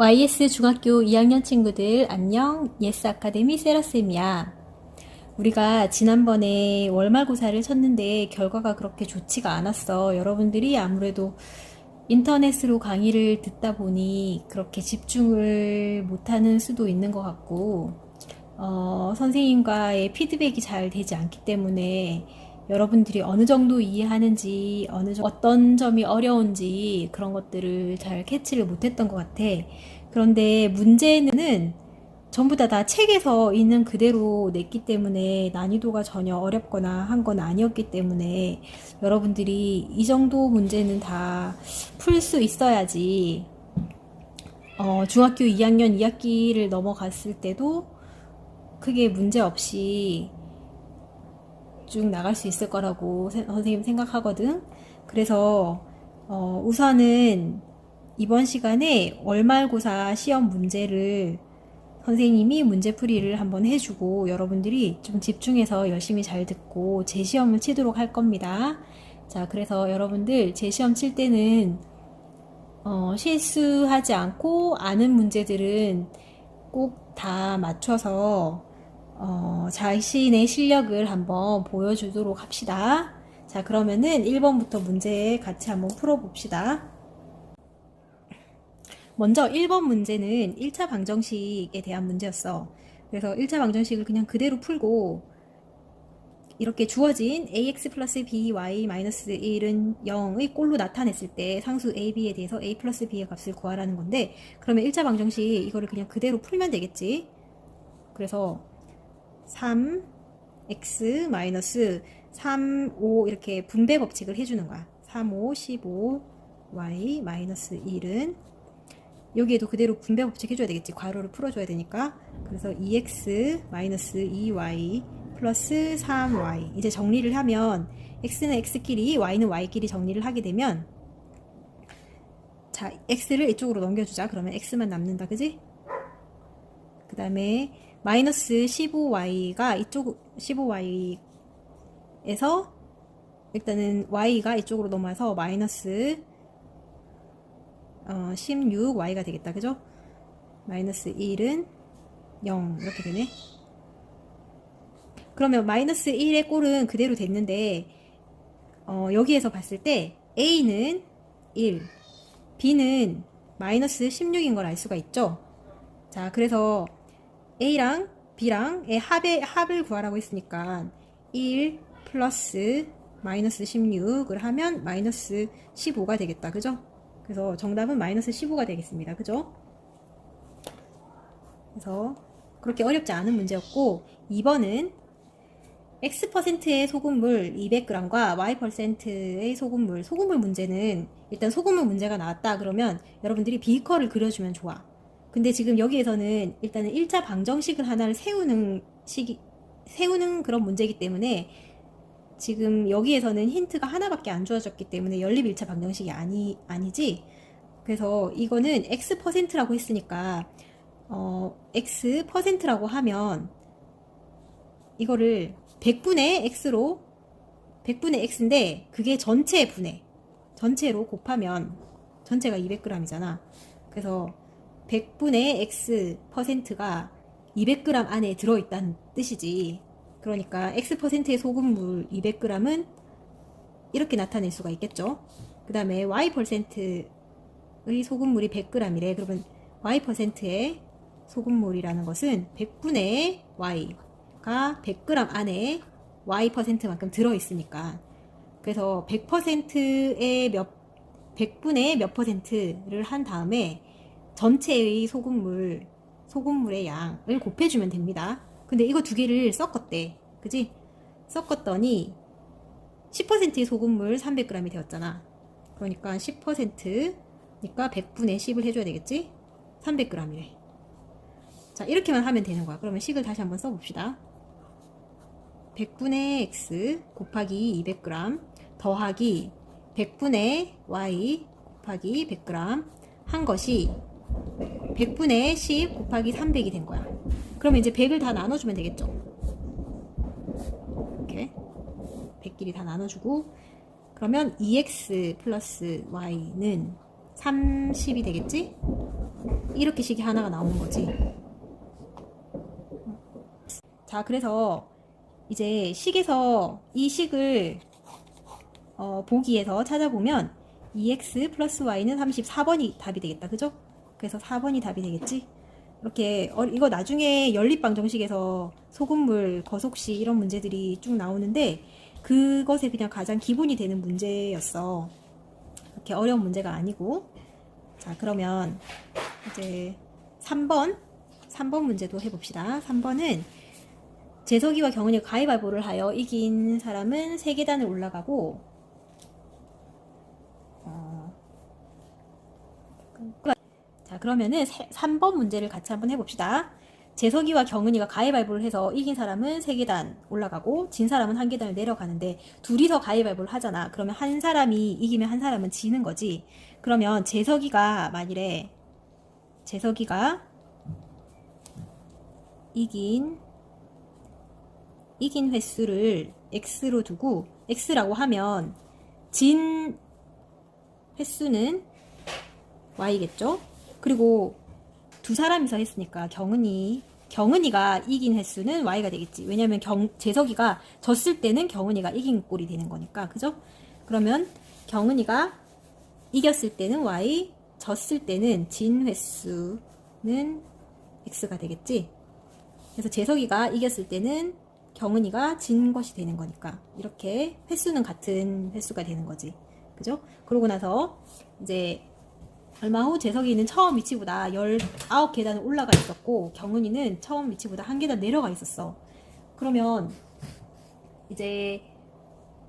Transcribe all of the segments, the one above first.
YS 중학교 2학년 친구들 안녕. 예스 아카데미 세라쌤이야. 우리가 지난번에 월말고사를 쳤는데 결과가 그렇게 좋지가 않았어. 여러분들이 아무래도 인터넷으로 강의를 듣다 보니 그렇게 집중을 못하는 수도 있는 것 같고, 선생님과의 피드백이 잘 되지 않기 때문에 여러분들이 어느 정도 이해하는지, 어떤 점이 어려운지 그런 것들을 잘 캐치를 못했던 것 같아. 그런데 문제는 전부 다 책에서 있는 그대로 냈기 때문에 난이도가 전혀 어렵거나 한 건 아니었기 때문에 여러분들이 이 정도 문제는 다 풀 수 있어야지 중학교 2학년 2학기를 넘어갔을 때도 크게 문제 없이 쭉 나갈 수 있을 거라고 선생님 생각하거든. 그래서 우선은 이번 시간에 월말고사 시험 문제를 선생님이 문제풀이를 한번 해주고 여러분들이 좀 집중해서 열심히 잘 듣고 재시험을 치도록 할 겁니다. 자, 그래서 여러분들 재시험 칠 때는 실수하지 않고 아는 문제들은 꼭 다 맞춰서 자신의 실력을 한번 보여주도록 합시다. 자, 그러면은 1번부터 문제 같이 한번 풀어봅시다. 먼저 1번 문제는 1차 방정식에 대한 문제였어. 그래서 1차 방정식을 그냥 그대로 풀고 이렇게 주어진 ax 플러스 by 마이너스 1은 0의 꼴로 나타냈을 때 상수 a, b에 대해서 a 플러스 b의 값을 구하라는 건데, 그러면 1차 방정식 이거를 그냥 그대로 풀면 되겠지. 그래서 3x 마이너스 3, 5 이렇게 분배 법칙을 해주는 거야. 3, 5, 15 y 마이너스 1은 여기에도 그대로 분배 법칙 해줘야 되겠지. 괄호를 풀어줘야 되니까. 그래서 2x 마이너스 2y 플러스 3y. 이제 정리를 하면 x는 x끼리 y는 y끼리 정리를 하게 되면, 자, x를 이쪽으로 넘겨주자. 그러면 x만 남는다. 그지? 그 다음에 마이너스 15y가 이쪽 15y에서 일단은 y가 이쪽으로 넘어와서 마이너스 16y가 되겠다. 그죠? 마이너스 1은 0 이렇게 되네. 그러면 마이너스 1의 꼴은 그대로 됐는데 여기에서 봤을 때 a는 1, b는 마이너스 16인 걸 알 수가 있죠. 자, 그래서 a랑 b랑의 합을 구하라고 했으니까 1 플러스 마이너스 16을 하면 마이너스 15가 되겠다. 그죠? 그래서 정답은 마이너스 15가 되겠습니다. 그죠? 그래서 그렇게 어렵지 않은 문제였고, 2번은 x%의 소금물 200g과 y%의 소금물 문제는, 일단 소금물 문제가 나왔다 그러면 여러분들이 비커를 그려주면 좋아. 근데 지금 여기에서는 일단은 1차 방정식을 하나를 세우는 그런 문제이기 때문에 지금 여기에서는 힌트가 하나밖에 안 주어졌기 때문에 연립 1차 방정식이 아니지. 그래서 이거는 x%라고 했으니까 x%라고 하면 이거를 100분의 x인데 그게 전체로 곱하면 전체가 200g이잖아. 그래서 100분의 x%가 200g 안에 들어있다는 뜻이지. 그러니까 x%의 소금물 200g은 이렇게 나타낼 수가 있겠죠. 그 다음에 y%의 소금물이 100g이래. 그러면 y%의 소금물이라는 것은 100분의 y가 100g 안에 y%만큼 들어있으니까, 그래서 100%의 100분의 몇 %를 한 다음에 전체의 소금물의 양을 곱해주면 됩니다. 근데 이거 두 개를 섞었대. 그지? 섞었더니 10%의 소금물 300g이 되었잖아. 그러니까 10%니까 100분의 10을 해줘야 되겠지? 300g이래. 자, 이렇게만 하면 되는 거야. 그러면 식을 다시 한번 써봅시다. 100분의 x 곱하기 200g 더하기 100분의 y 곱하기 100g 한 것이 100분의 10 곱하기 300이 된 거야. 그러면 이제 100을 다 나눠주면 되겠죠. 이렇게 100끼리 다 나눠주고, 그러면 2x 플러스 y는 30이 되겠지? 이렇게 식이 하나가 나오는 거지. 자, 그래서 이제 식에서 이 식을 보기에서 찾아보면 2x 플러스 y는 34번이 답이 되겠다. 그죠? 그래서 4번이 답이 되겠지? 이렇게 이거 나중에 연립방정식에서 소금물, 거속시 이런 문제들이 쭉 나오는데 그것에 그냥 가장 기본이 되는 문제였어. 이렇게 어려운 문제가 아니고. 자, 그러면 이제 3번 문제도 해봅시다. 3번은 재석이와 경은이가 가위바위보를 하여 이긴 사람은 3계단을 올라가고 자, 그러면은 3번 문제를 같이 한번 해봅시다. 재석이와 경은이가 가위바위보를 해서 이긴 사람은 3계단 올라가고 진 사람은 1계단을 내려가는데 둘이서 가위바위보를 하잖아. 그러면 한 사람이 이기면 한 사람은 지는 거지. 그러면 재석이가 만일에 재석이가 이긴 횟수를 x로 두고 x라고 하면 진 횟수는 y겠죠? 그리고 두 사람이서 했으니까 경은이가 이긴 횟수는 y가 되겠지. 왜냐면 재석이가 졌을 때는 경은이가 이긴 꼴이 되는 거니까. 그죠? 그러면 경은이가 이겼을 때는 y, 졌을 때는 진 횟수는 x가 되겠지. 그래서 재석이가 이겼을 때는 경은이가 진 것이 되는 거니까 이렇게 횟수는 같은 횟수가 되는 거지. 그죠? 그러고 나서 이제 얼마 후 재석이는 처음 위치보다 19계단을 올라가 있었고 경은이는 처음 위치보다 1계단 내려가 있었어. 그러면 이제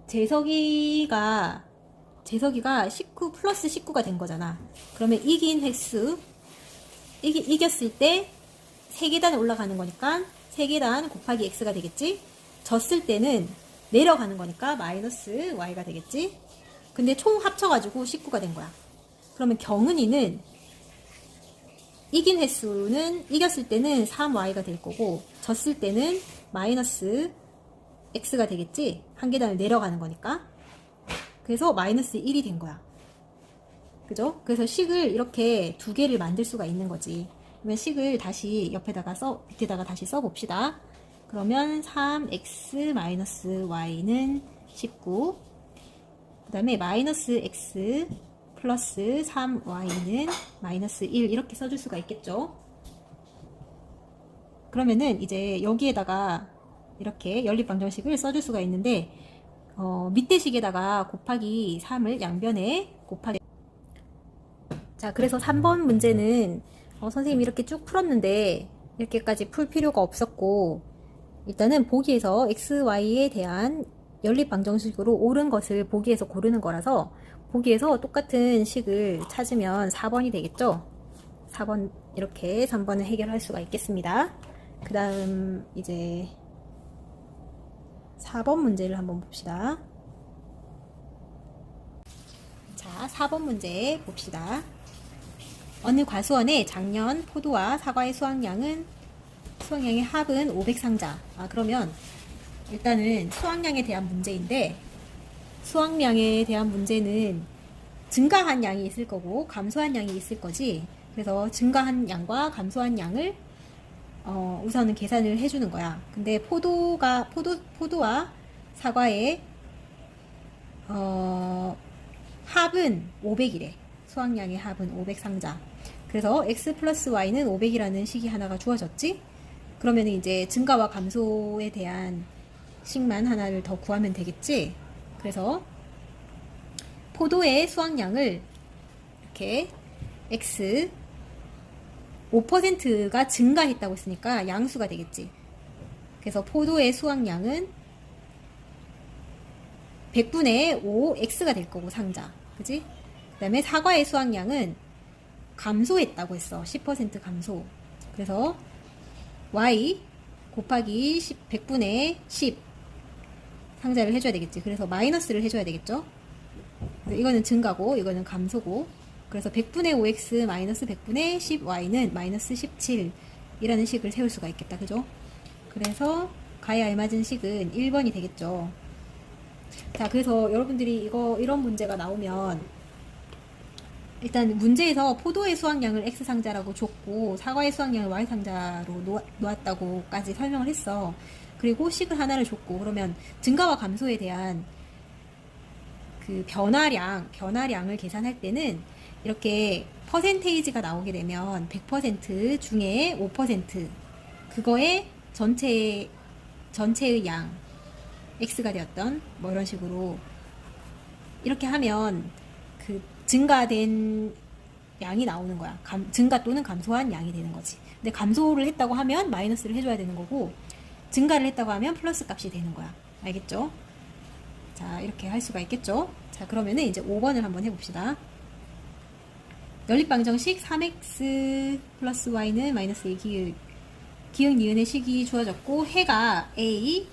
재석이가 19 플러스 19가 된 거잖아. 그러면 이긴 횟수 이겼을 때 3계단을 올라가는 거니까 3계단 곱하기 x가 되겠지. 졌을 때는 내려가는 거니까 마이너스 y가 되겠지. 근데 총 합쳐가지고 19가 된 거야. 그러면 경은이는 이긴 횟수는 이겼을 때는 3y가 될 거고 졌을 때는 마이너스 x가 되겠지. 1계단을 내려가는 거니까. 그래서 마이너스 1이 된 거야. 그죠? 그래서 식을 이렇게 두 개를 만들 수가 있는 거지. 그러면 식을 다시 밑에다가 다시 써봅시다. 그러면 3x 마이너스 y는 19. 그 다음에 마이너스 x 플러스 3y는 마이너스 1 이렇게 써줄 수가 있겠죠. 그러면은 이제 여기에다가 이렇게 연립방정식을 써줄 수가 있는데 밑에 식에다가 곱하기 3을 양변에 곱하기 자, 그래서 3번 문제는 선생님이 이렇게 쭉 풀었는데 이렇게까지 풀 필요가 없었고 일단은 보기에서 x, y에 대한 연립방정식으로 옳은 것을 보기에서 고르는 거라서 보기에서 똑같은 식을 찾으면 4번이 되겠죠. 4번 이렇게 3번을 해결할 수가 있겠습니다. 그 다음 이제 4번 문제를 한번 봅시다. 자, 4번 문제 봅시다. 어느 과수원에 작년 포도와 사과의 수확량의 합은 500상자. 그러면 일단은 수확량에 대한 문제인데 수확량에 대한 문제는 증가한 양이 있을 거고 감소한 양이 있을 거지. 그래서 증가한 양과 감소한 양을 우선은 계산을 해주는 거야. 근데 포도와 사과의 합은 500이래. 수확량의 합은 500상자. 그래서 x 플러스 y는 500이라는 식이 하나가 주어졌지. 그러면 이제 증가와 감소에 대한 식만 하나를 더 구하면 되겠지. 그래서 포도의 수확량을 이렇게 x 5%가 증가했다고 했으니까 양수가 되겠지. 그래서 포도의 수확량은 100분의 5x가 될 거고 상자. 그지? 그 다음에 사과의 수확량은 감소했다고 했어. 10% 감소. 그래서 y 곱하기 100분의 10 상자를 해줘야 되겠지. 그래서 마이너스를 해줘야 되겠죠. 이거는 증가고 이거는 감소고 그래서 100분의 5x 마이너스 100분의 10y는 마이너스 17이라는 식을 세울 수가 있겠다. 그죠? 그래서 가에 알맞은 식은 1번이 되겠죠. 자, 그래서 여러분들이 이런 문제가 나오면 일단 문제에서 포도의 수확량을 X상자라고 줬고 사과의 수확량을 Y상자로 놓았다고까지 설명을 했어. 그리고 식을 하나를 줬고 그러면 증가와 감소에 대한 그 변화량을 계산할 때는 이렇게 퍼센테이지가 나오게 되면 100% 중에 5% 그거의 전체의 양 X가 되었던 뭐 이런 식으로 이렇게 하면 그 증가된 양이 나오는 거야. 증가 또는 감소한 양이 되는 거지. 근데 감소를 했다고 하면 마이너스를 해줘야 되는 거고 증가를 했다고 하면 플러스 값이 되는 거야. 알겠죠? 자, 이렇게 할 수가 있겠죠? 자, 그러면은 이제 5번을 한번 해봅시다. 연립방정식 3x 플러스 y는 마이너스 2 기억 니은의 식이 주어졌고 해가 a,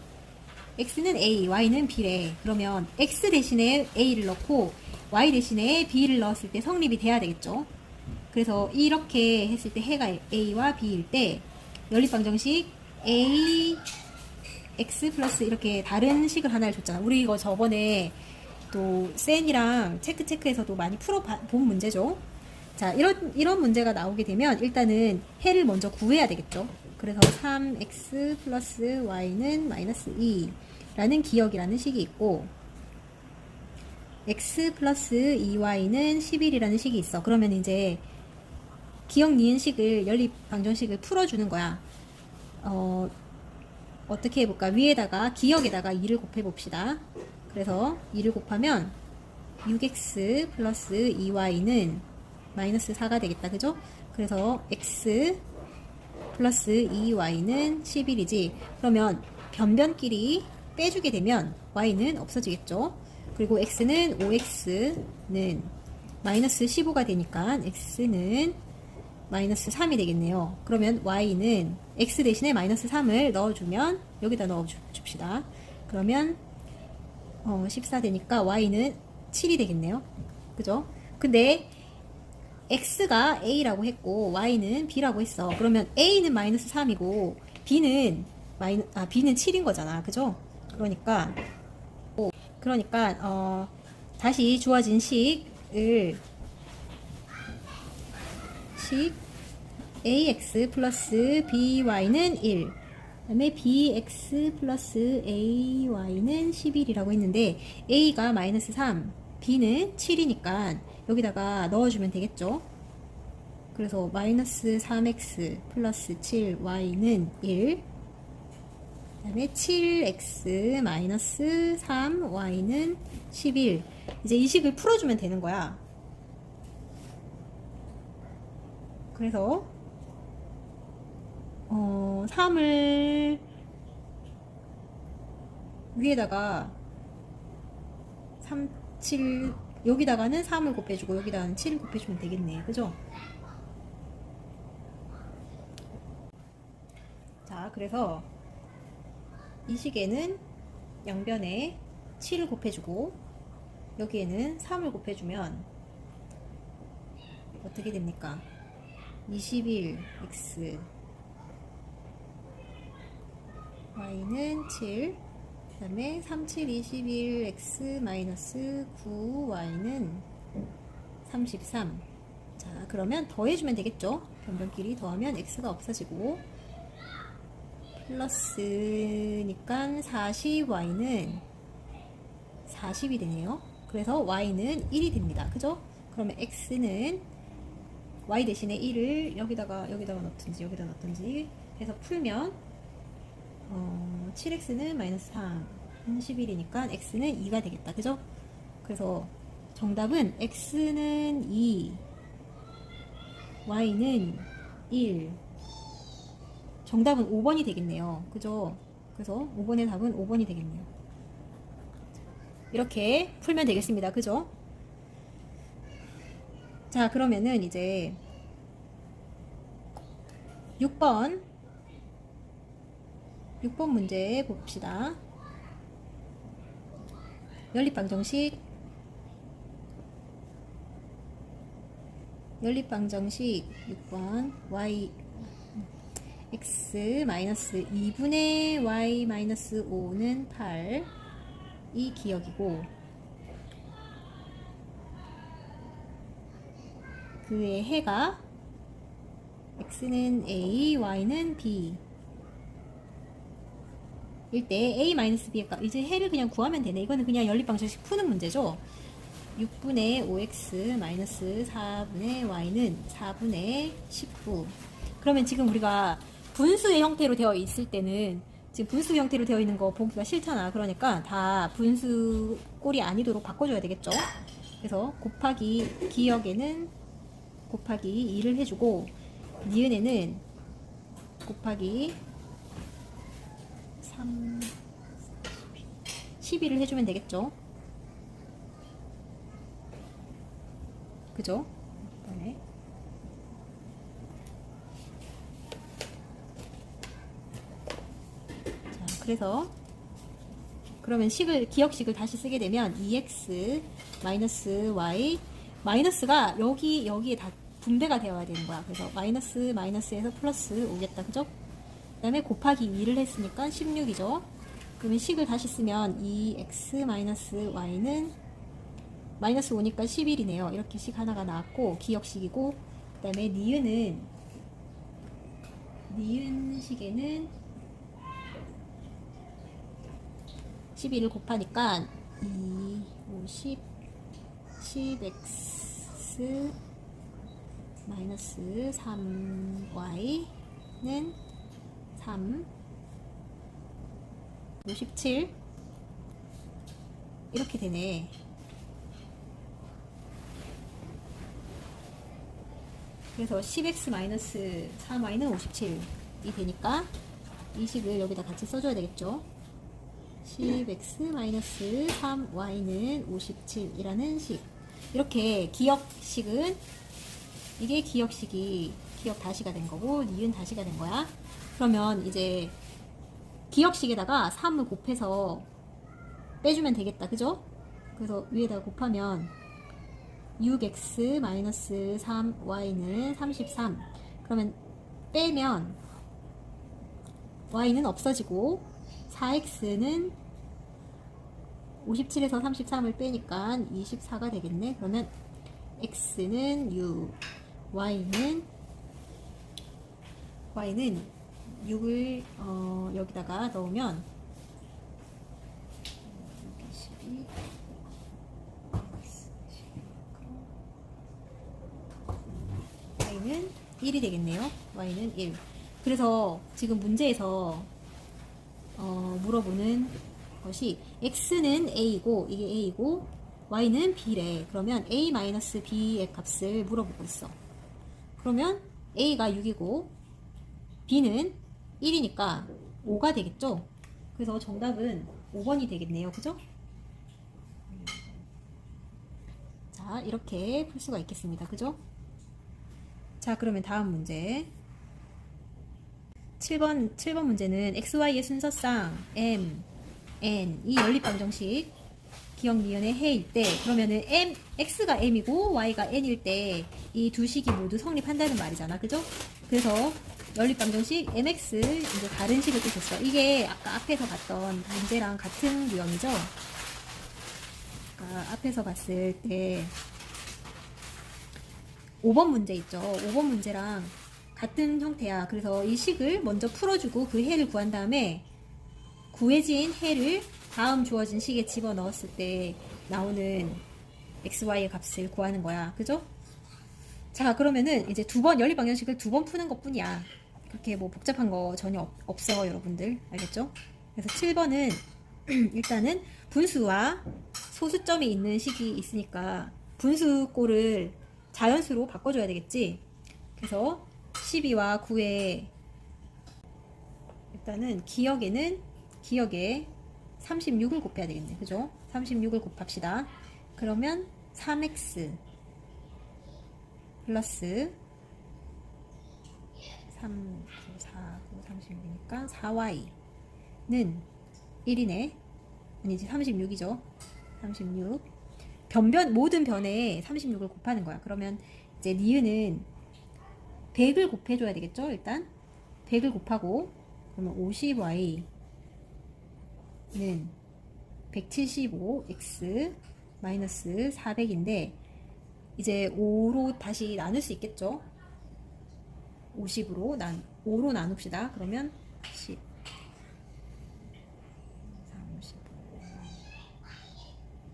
x는 a, y는 b래. 그러면 x 대신에 a를 넣고 y 대신에 b를 넣었을 때 성립이 돼야 되겠죠. 그래서 이렇게 했을 때 해가 a와 b일 때 연립방정식 a x 플러스 이렇게 다른 식을 하나를 줬잖아. 우리 이거 저번에 또 센이랑 체크에서도 많이 풀어본 문제죠. 자, 이런 문제가 나오게 되면 일단은 해를 먼저 구해야 되겠죠. 그래서 3x 플러스 y는 마이너스 2라는 기억이라는 식이 있고 x 플러스 2y는 11이라는 식이 있어. 그러면 이제 기억 니은식을 연립방정식을 풀어주는 거야. 어떻게 해볼까? 위에다가 기억에다가 2를 곱해봅시다. 그래서 2를 곱하면 6x 플러스 2y는 마이너스 4가 되겠다. 그죠? 그래서 x 플러스 2y는 11이지. 그러면 변변끼리 빼주게 되면 y는 없어지겠죠. 그리고 x는 5x는 마이너스 15가 되니까 x는 마이너스 3이 되겠네요. 그러면 y는 x 대신에 마이너스 3을 넣어주면 여기다 넣어줍시다. 그러면 14 되니까 y는 7이 되겠네요. 그죠? 근데 x가 a라고 했고 y는 b라고 했어. 그러면 a는 마이너스 3이고 b는 b는 7인 거잖아. 그죠? 그러니까 다시 주어진 식 ax 플러스 by는 1 그 다음에 bx 플러스 ay는 11이라고 했는데 a가 마이너스 3 b는 7이니까 여기다가 넣어주면 되겠죠. 그래서 마이너스 3x 플러스 7y는 1 그 다음에 7x 마이너스 3y는 11 이제 이 식을 풀어주면 되는 거야. 그래서 3을 위에다가 3, 7 여기다가는 3을 곱해주고 여기다가는 7을 곱해주면 되겠네. 그죠? 자, 그래서 이 식에는 양변에 7을 곱해주고 여기에는 3을 곱해주면 어떻게 됩니까? 21x y는 7 그 다음에 37, 21x 마이너스 9y는 33 자, 그러면 더해주면 되겠죠? 변변끼리 더하면 x가 없어지고 플러스니까 40y는 40이 되네요. 그래서 y는 1이 됩니다. 그죠? 그러면 x는 y 대신에 1을 여기다가 넣든지 해서 풀면 7x는 마이너스 3은 11이니까 x는 2가 되겠다. 그죠? 그래서 정답은 x는 2 y는 1 정답은 5번이 되겠네요. 그죠? 그래서 5번의 답은 5번이 되겠네요. 이렇게 풀면 되겠습니다. 그죠? 자, 그러면은 이제 6번 문제 봅시다. 연립방정식 6번 y x 마이너스 2분의 y 마이너스 5는 8 이 기억이고 그의 해가 x는 a, y는 b 일 때 a-b의 값, 이제 해를 그냥 구하면 되네. 이거는 그냥 연립방정식 푸는 문제죠. 6분의 5x 마이너스 4분의 y는 4분의 19. 그러면 지금 우리가 분수의 형태로 되어 있을 때는 지금 분수 형태로 되어 있는 거 보기가 싫잖아. 그러니까 다 분수 꼴이 아니도록 바꿔줘야 되겠죠. 그래서 곱하기 기역에는 곱하기 2를 해주고 니은에는 곱하기 3, 12를 해주면 되겠죠. 그죠? 네. 자, 그래서 그러면 기억식을 다시 쓰게 되면 2x 마이너스 y 마이너스가 여기에 다 분배가 되어야 되는 거야. 그래서 마이너스에서 플러스 오겠다. 그죠? 그 다음에 곱하기 2를 했으니까 16이죠. 그러면 식을 다시 쓰면 2x 마이너스 y는 마이너스 5니까 11이네요. 이렇게 식 하나가 나왔고 기역식이고 그 다음에 니은 식에는 11을 곱하니까 2, 50, 10x 마이너스 3y는 3, 57 이렇게 되네. 그래서 10x 마이너스 3y는 57이 되니까 이 식을 여기다 같이 써줘야 되겠죠. 10x 마이너스 3y는 57이라는 식. 이렇게 기역식은 이게 기역식이 기역 다시가 된 거고 니은 다시가 된 거야. 그러면 이제 기역식에다가 3을 곱해서 빼주면 되겠다. 그죠? 그래서 위에다가 곱하면 6x 마이너스 3y는 33. 그러면 빼면 y는 없어지고 4x는 57에서 33을 빼니까 24가 되겠네. 그러면 x는 6, y는 6을 여기다가 넣으면 12, y는 1이 되겠네요. y는 1. 그래서 지금 문제에서 물어보는 것이 x는 a이고 이게 a이고 y는 b래. 그러면 a-b의 값을 물어보고 있어. 그러면 a가 6이고 b는 1이니까 5가 되겠죠. 그래서 정답은 5번이 되겠네요. 그죠? 자, 이렇게 풀 수가 있겠습니다. 그죠? 자, 그러면 다음 문제 7번 문제는 xy의 순서상 m, n 이 연립방정식 기억 니은의 해일 때 그러면은 x가 m이고 y가 n일 때 이 두 식이 모두 성립한다는 말이잖아. 그죠? 그래서 연립방정식 mx 이제 다른 식을 또 줬어. 이게 아까 앞에서 봤던 문제랑 같은 유형이죠. 아까 앞에서 봤을 때 5번 문제 있죠. 5번 문제랑 같은 형태야. 그래서 이 식을 먼저 풀어주고 그 해를 구한 다음에 구해진 해를 다음 주어진 식에 집어넣었을 때 나오는 xy의 값을 구하는 거야. 그죠? 자, 그러면은 이제 연립방정식을 2번 푸는 것 뿐이야. 그렇게 뭐 복잡한 거 전혀 없어, 여러분들. 알겠죠? 그래서 7번은 일단은 분수와 소수점이 있는 식이 있으니까 분수꼴을 자연수로 바꿔줘야 되겠지. 그래서 12와 9에 일단은 기역에 36을 곱해야 되겠네. 그죠? 36을 곱합시다. 그러면 3x 플러스 3, 9, 4, 9, 36이니까 4y는 1이네. 아니지, 36이죠. 36. 모든 변에 36을 곱하는 거야. 그러면 이제 니은은 100을 곱해줘야 되겠죠? 일단 100을 곱하고 그러면 50y는 175x 마이너스 400인데 이제 5로 다시 나눌 수 있겠죠? 50으로 5로 나눕시다. 그러면 10, 35,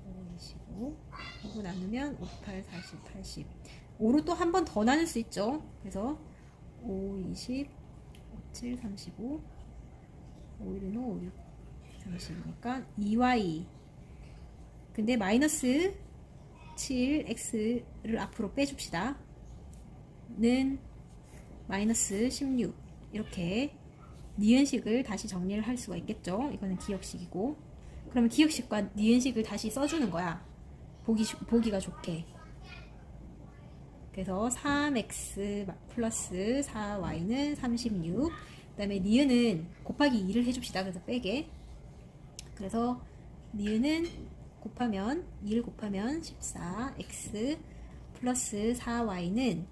5, 25 하고 나누면 5, 8, 40, 80 5로 또 한 번 더 나눌 수 있죠. 그래서 5, 20, 5, 7, 35 5, 1, 5, 6, 30이니까 2y 근데 마이너스 7x를 앞으로 빼줍시다. 는 마이너스 16 이렇게 니은식을 다시 정리를 할 수가 있겠죠. 이거는 기억식이고 그러면 기억식과 니은식을 다시 써주는 거야. 보기가 좋게. 그래서 3x 플러스 4y는 36 그 다음에 니은은 곱하기 2를 해줍시다. 그래서 빼게. 그래서 니은은 곱하면 2를 곱하면 14x 플러스 4y는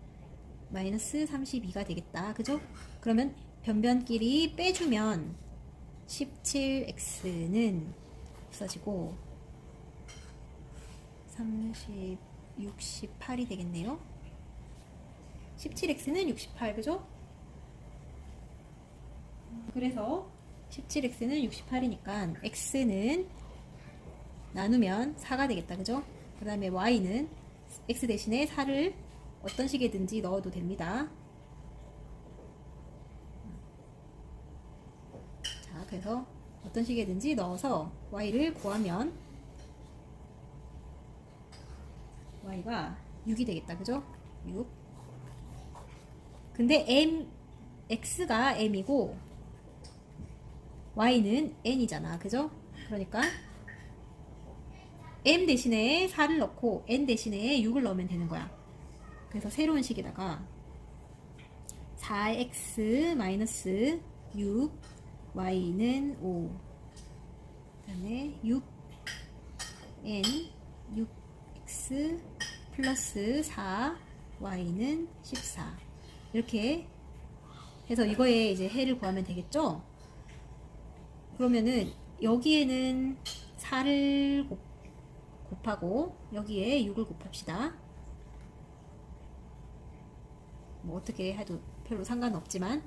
마이너스 32가 되겠다. 그죠? 그러면 변변끼리 빼주면 17x는 없어지고 30, 68이 되겠네요. 17x는 68, 그죠? 그래서 17x는 68이니까 x는 나누면 4가 되겠다. 그죠? 그 다음에 y는 x 대신에 4를 어떤 식이든지 넣어도 됩니다. 자, 그래서 어떤 식이든지 넣어서 y를 구하면 y가 6이 되겠다. 그죠? 6. 근데 x가 m이고 y는 n이잖아. 그죠? 그러니까 m 대신에 4를 넣고 n 대신에 6을 넣으면 되는 거야. 그래서 새로운 식에다가 4x 마이너스 6 y는 5 그 다음에 6n 6x 플러스 4 y는 14 이렇게 해서 이거에 이제 해를 구하면 되겠죠. 그러면은 여기에는 4를 곱하고 여기에 6을 곱합시다. 뭐 어떻게 해도 별로 상관없지만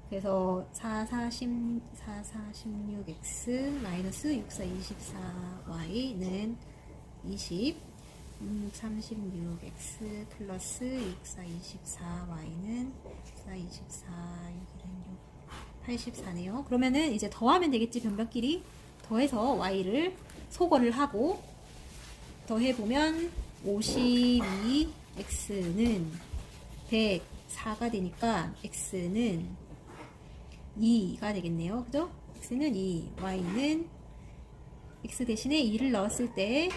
그래서 4, 4, 16x 마이너스 6, 4, 24y는 20 6, 36x 플러스 6, 4, 24y는 4, 24 6, 84네요. 그러면은 이제 더하면 되겠지. 변변끼리 더해서 y를 소거를 하고 더해보면 52x는 104가 되니까 x는 2가 되겠네요. 그죠? x는 2, y는 x 대신에 2를 넣었을 때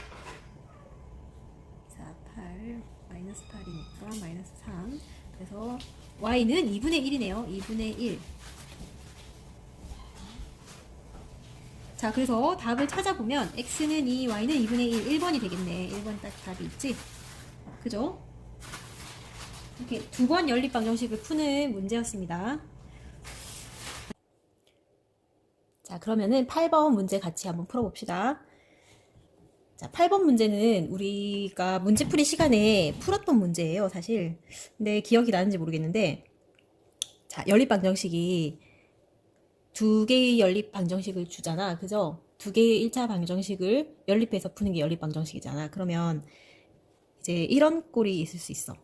4, 8, 마이너스 8이니까 마이너스 3 그래서 y는 2분의 1이네요. 2분의 1 자, 그래서 답을 찾아보면 x는 2, y는 2분의 1, 1번이 되겠네. 1번 딱 답이 있지? 그죠? 이렇게 두 번 연립 방정식을 푸는 문제였습니다. 자, 그러면은 8번 문제 같이 한번 풀어봅시다. 자, 8번 문제는 우리가 문제풀이 시간에 풀었던 문제예요, 사실. 근데 기억이 나는지 모르겠는데, 자, 연립 방정식이 두 개의 연립 방정식을 주잖아. 그죠? 두 개의 1차 방정식을 연립해서 푸는 게 연립 방정식이잖아. 그러면 이제 이런 꼴이 있을 수 있어.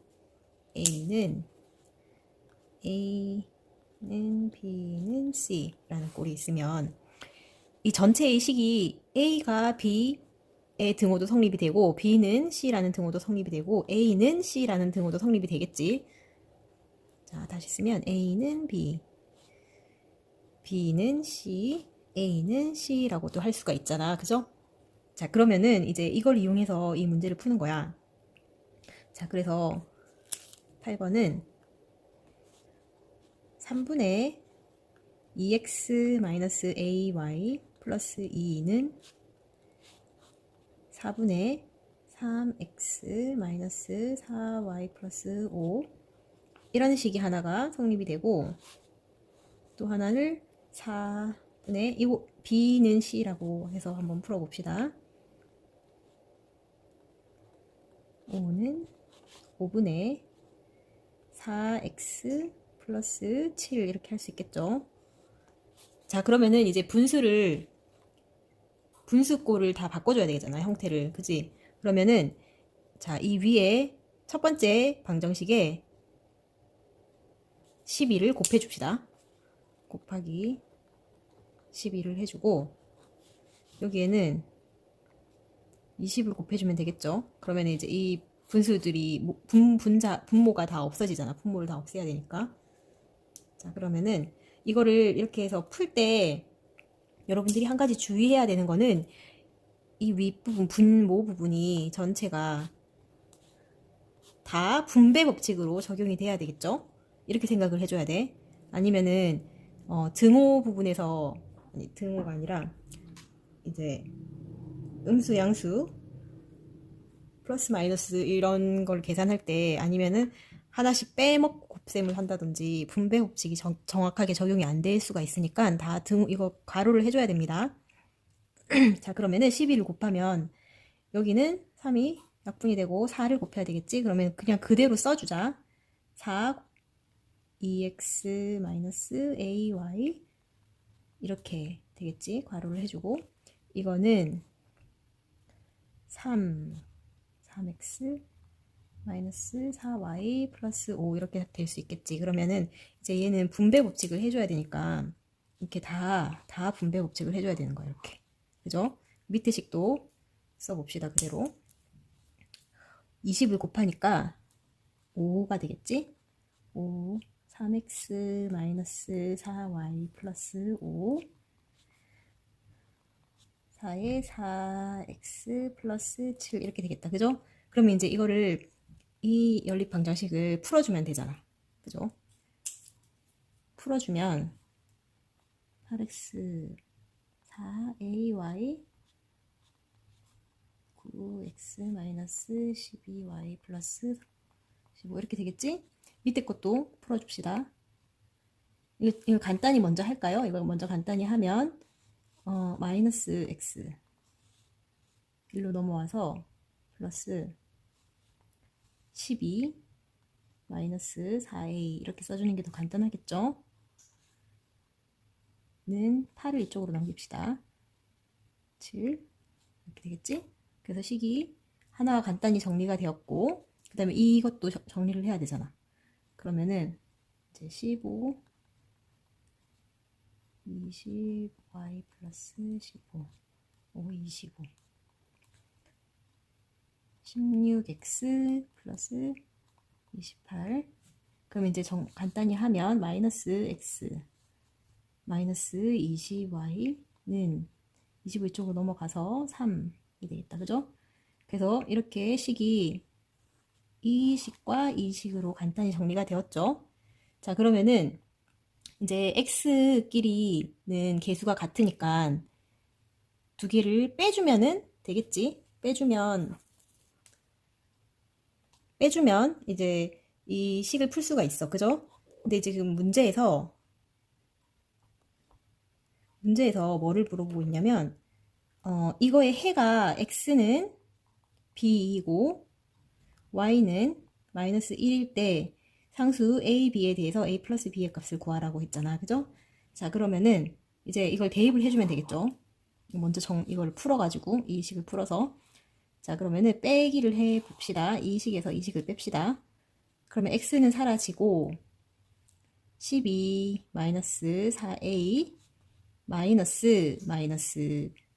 A는 B는 C라는 꼴이 있으면 이 전체의 식이 A가 B의 등호도 성립이 되고 B는 C라는 등호도 성립이 되고 A는 C라는 등호도 성립이 되겠지. 자, 다시 쓰면 A는 B, B는 C, A는 C라고도 할 수가 있잖아. 그죠? 자, 그러면은 이제 이걸 이용해서 이 문제를 푸는 거야. 자, 그래서 8번은 3분의 2x-ay 플러스 2는 4분의 3x-4y 플러스 5 이라는 식이 하나가 성립이 되고 또 하나를 4분의 이거 b는 c라고 해서 한번 풀어봅시다. 5는 5분의 4x 플러스 7 이렇게 할 수 있겠죠. 자, 그러면은 이제 분수꼴을 다 바꿔줘야 되잖아, 형태를. 그지? 그러면은, 자, 이 위에 첫 번째 방정식에 12를 곱해줍시다. 곱하기 12를 해주고, 여기에는 20을 곱해주면 되겠죠? 그러면 이제 이 분수들이, 분모가 다 없어지잖아. 분모를 다 없애야 되니까. 자, 그러면은 이거를 이렇게 해서 풀 때 여러분들이 한 가지 주의해야 되는 거는 이 윗부분, 분모 부분이 전체가 다 분배 법칙으로 적용이 돼야 되겠죠? 이렇게 생각을 해줘야 돼. 아니면은 등호 부분에서, 아니 등호가 아니라 이제 음수, 양수, 플러스 마이너스 이런 걸 계산할 때, 아니면은 하나씩 빼먹고 곱셈을 한다든지 분배 법칙이 정확하게 적용이 안 될 수가 있으니까 다 이거 가로를 해줘야 됩니다. 자, 그러면은 12를 곱하면 여기는 3이 약분이 되고 4를 곱해야 되겠지? 그러면 그냥 그대로 써주자. 4 2x-ay 이렇게 되겠지? 괄호를 해주고, 이거는 3x 마이너스 4y 플러스 5 이렇게 될 수 있겠지. 그러면은 이제 얘는 분배 법칙을 해줘야 되니까 이렇게 다 분배 법칙을 해줘야 되는 거야. 이렇게. 그죠? 밑에 식도 써봅시다. 그대로. 20을 곱하니까 5가 되겠지? 5, 3x 마이너스 4y 플러스 5, 4에 4x 플러스 7 이렇게 되겠다. 그죠? 그러면 이제 이거를 이 연립방정식을 풀어주면 되잖아. 그죠? 풀어주면 8x 4ay 9x 마이너스 12y 플러스 15 이렇게 되겠지? 밑에 것도 풀어줍시다. 이거 간단히 먼저 할까요? 이거 먼저 간단히 하면 마이너스 x 1로 넘어와서 플러스 12 마이너스 4a 이렇게 써주는 게 더 간단하겠죠? 는 8을 이쪽으로 넘깁시다. 7 이렇게 되겠지? 그래서 식이 하나가 간단히 정리가 되었고, 그 다음에 이것도 정리를 해야 되잖아. 그러면은 이제 15 20y 플러스 15 5 25 16x 플러스 28 그럼 이제 간단히 하면 마이너스 x 마이너스 20y는 25 이쪽으로 넘어가서 3이 되겠다. 그죠? 그래서 이렇게 식이 이 식과 이 식으로 간단히 정리가 되었죠. 자, 그러면은 이제 x끼리는 계수가 같으니까 두 개를 빼주면은 되겠지. 빼주면 이제 이 식을 풀 수가 있어. 그죠? 근데 지금 문제에서 뭐를 물어보고 있냐면 이거의 해가 x는 b이고 y는 마이너스 1일 때 상수 a, b에 대해서 a 플러스 b의 값을 구하라고 했잖아. 그죠? 자, 그러면은 이제 이걸 대입을 해주면 되겠죠. 먼저 이걸 풀어가지고 이 식을 풀어서 자, 그러면은 빼기를 해 봅시다. 이 식에서 이 식을 뺍시다. 그러면 x는 사라지고 12 마이너스 4a 마이너스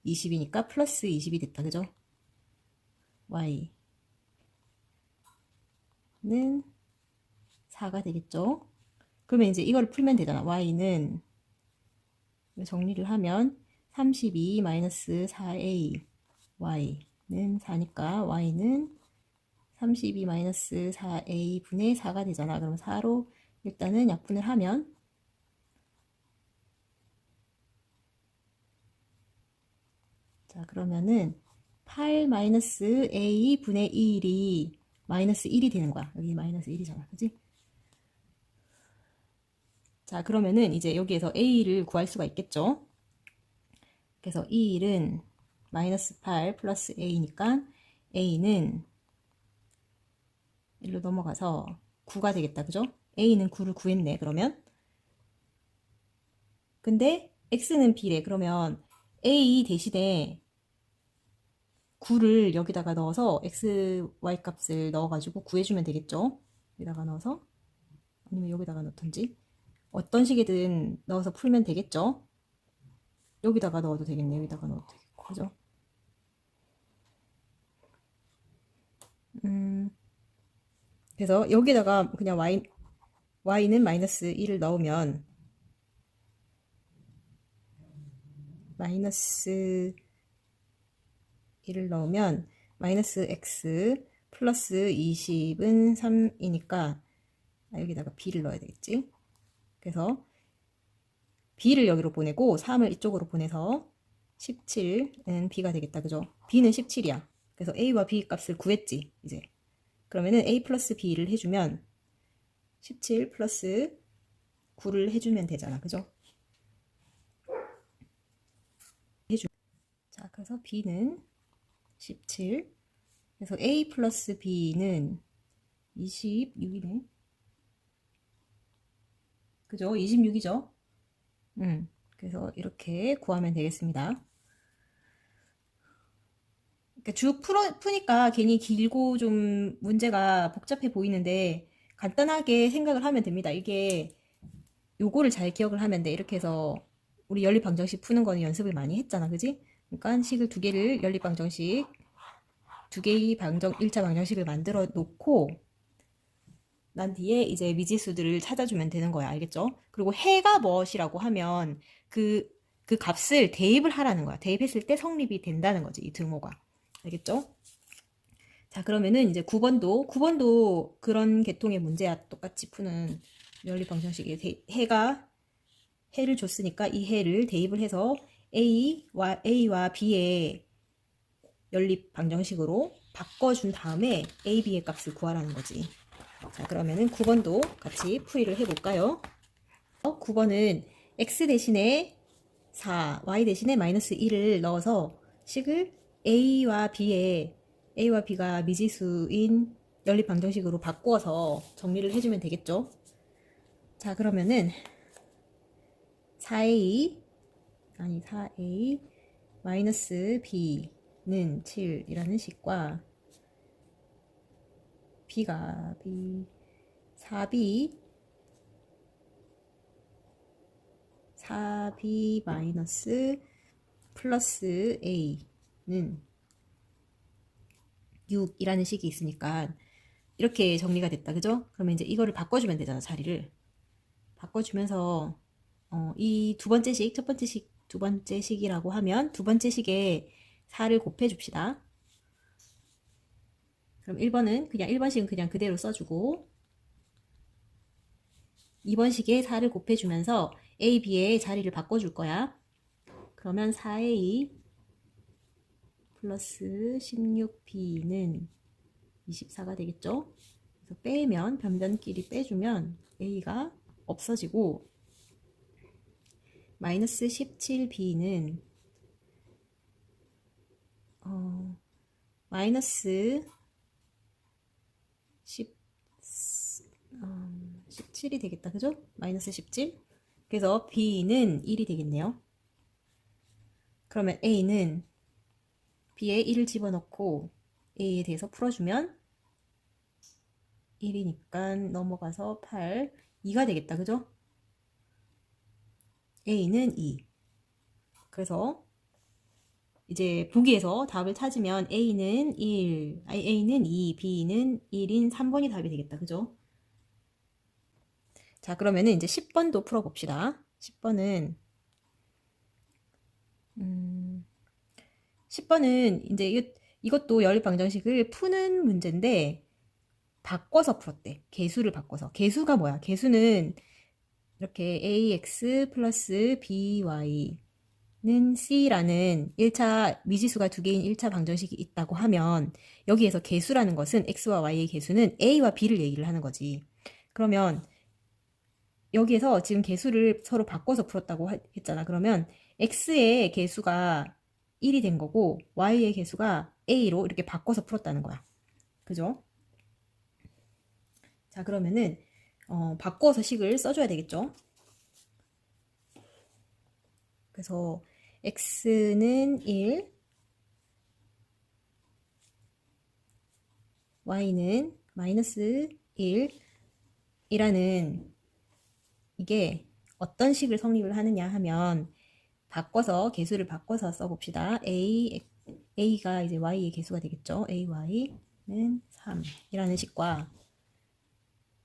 20이니까 플러스 20이 됐다. 그죠? y는 4가 되겠죠? 그러면 이제 이걸 풀면 되잖아. y는 정리를 하면 32 마이너스 4a y는 4니까 y는 32 마이너스 4a 분의 4가 되잖아. 그럼 4로 일단은 약분을 하면 자, 그러면은 8 마이너스 a 분의 1이 마이너스 1이 되는 거야. 여기 마이너스 1이잖아. 그지? 자, 그러면은 이제 여기에서 a를 구할 수가 있겠죠? 그래서 이 1은 마이너스 8 플러스 a니까 a는 1로 넘어가서 9가 되겠다. 그죠? A는 9를 구했네. 그러면 근데 X는 B래. 그러면 A 대신에 9를 여기다가 넣어서 X, Y 값을 넣어가지고 구해주면 되겠죠? 여기다가 넣어서 아니면 여기다가 넣던지 어떤 식이든 넣어서 풀면 되겠죠? 여기다가 넣어도 되겠네. 여기다가 넣어도 되겠고 그죠? 그래서 여기다가 그냥 y는 마이너스 1을 넣으면 마이너스 1을 넣으면 마이너스 x 플러스 20은 3이니까 여기다가 b를 넣어야 되겠지. 그래서 b를 여기로 보내고 3을 이쪽으로 보내서 17은 b가 되겠다. 그죠? b는 17이야. 그래서 a와 b 값을 구했지. 이제 그러면은 a 플러스 b를 해주면 17 플러스 9를 해주면 되잖아. 그죠? 자, 그래서 b는 17. 그래서 a 플러스 b는 26이네. 그죠? 26이죠? 그래서 이렇게 구하면 되겠습니다. 그러니까 쭉 푸니까 괜히 길고 좀 문제가 복잡해 보이는데 간단하게 생각을 하면 됩니다. 이게 요거를 잘 기억을 하면 돼. 이렇게 해서 우리 연립방정식 푸는 거는 연습을 많이 했잖아. 그지? 그러니까 식을 두 개를 연립방정식 두 개의 1차 방정식을 만들어 놓고 난 뒤에 이제 미지수들을 찾아주면 되는 거야. 알겠죠? 그리고 해가 무엇이라고 하면 그 값을 대입을 하라는 거야. 대입했을 때 성립이 된다는 거지. 이 등호가. 알겠죠? 자, 그러면은 이제 9번도 그런 계통의 문제야. 똑같이 푸는 연립방정식에 해를 줬으니까 이 해를 대입을 해서 A와 B의 연립 방정식으로 바꿔준 다음에 A, B의 값을 구하라는 거지. 자, 그러면은 9번도 같이 풀이를 해볼까요? 9번은 X 대신에 4, Y 대신에 마이너스 1을 넣어서 식을 A와 B가 미지수인 연립 방정식으로 바꿔서 정리를 해주면 되겠죠? 자, 그러면은 4A 마이너스 B는 7이라는 식과 B가 4B 마이너스 플러스 A는 6이라는 식이 있으니까 이렇게 정리가 됐다. 그죠? 그러면 이제 이거를 바꿔주면 되잖아. 자리를. 바꿔주면서 이 두 번째 식, 첫 번째 식, 두 번째 식이라고 하면 두 번째 식에 4를 곱해줍시다. 그럼 1번식은 그냥 그대로 써주고 2번 식에 4를 곱해주면서 A, B의 자리를 바꿔줄 거야. 그러면 4A 플러스 16B는 24가 되겠죠? 그래서 빼면 변변끼리 빼주면 A가 없어지고 마이너스 17B는 마이너스 17이 되겠다. 그죠? 마이너스 17. 그래서 B는 1이 되겠네요. 그러면 A는 B에 1을 집어넣고 A에 대해서 풀어주면 1이니까 넘어가서 8, 2가 되겠다. 그죠? A는 2. 그래서 이제 보기에서 답을 찾으면 A는 2, B는 1인 3번이 답이 되겠다. 그죠? 자, 그러면은 이제 10번도 풀어봅시다. 10번은 이제 이것도 연립방정식을 푸는 문제인데 바꿔서 풀었대. 개수를 바꿔서. 개수가 뭐야? 개수는 이렇게 ax 플러스 by는 c라는 1차 미지수가 두 개인 1차 방정식이 있다고 하면 여기에서 개수라는 것은 x와 y의 개수는 a와 b를 얘기를 하는 거지. 그러면 여기에서 지금 개수를 서로 바꿔서 풀었다고 했잖아. 그러면 x의 개수가 1이 된 거고 y의 개수가 a로 이렇게 바꿔서 풀었다는 거야. 그죠? 자, 그러면은 바꿔서 식을 써줘야 되겠죠. 그래서 x는 1, y는 마이너스 1 이라는 이게 어떤 식을 성립을 하느냐 하면 바꿔서 개수를 바꿔서 써봅시다. a가 이제 y의 개수가 되겠죠. ay는 3 이라는 식과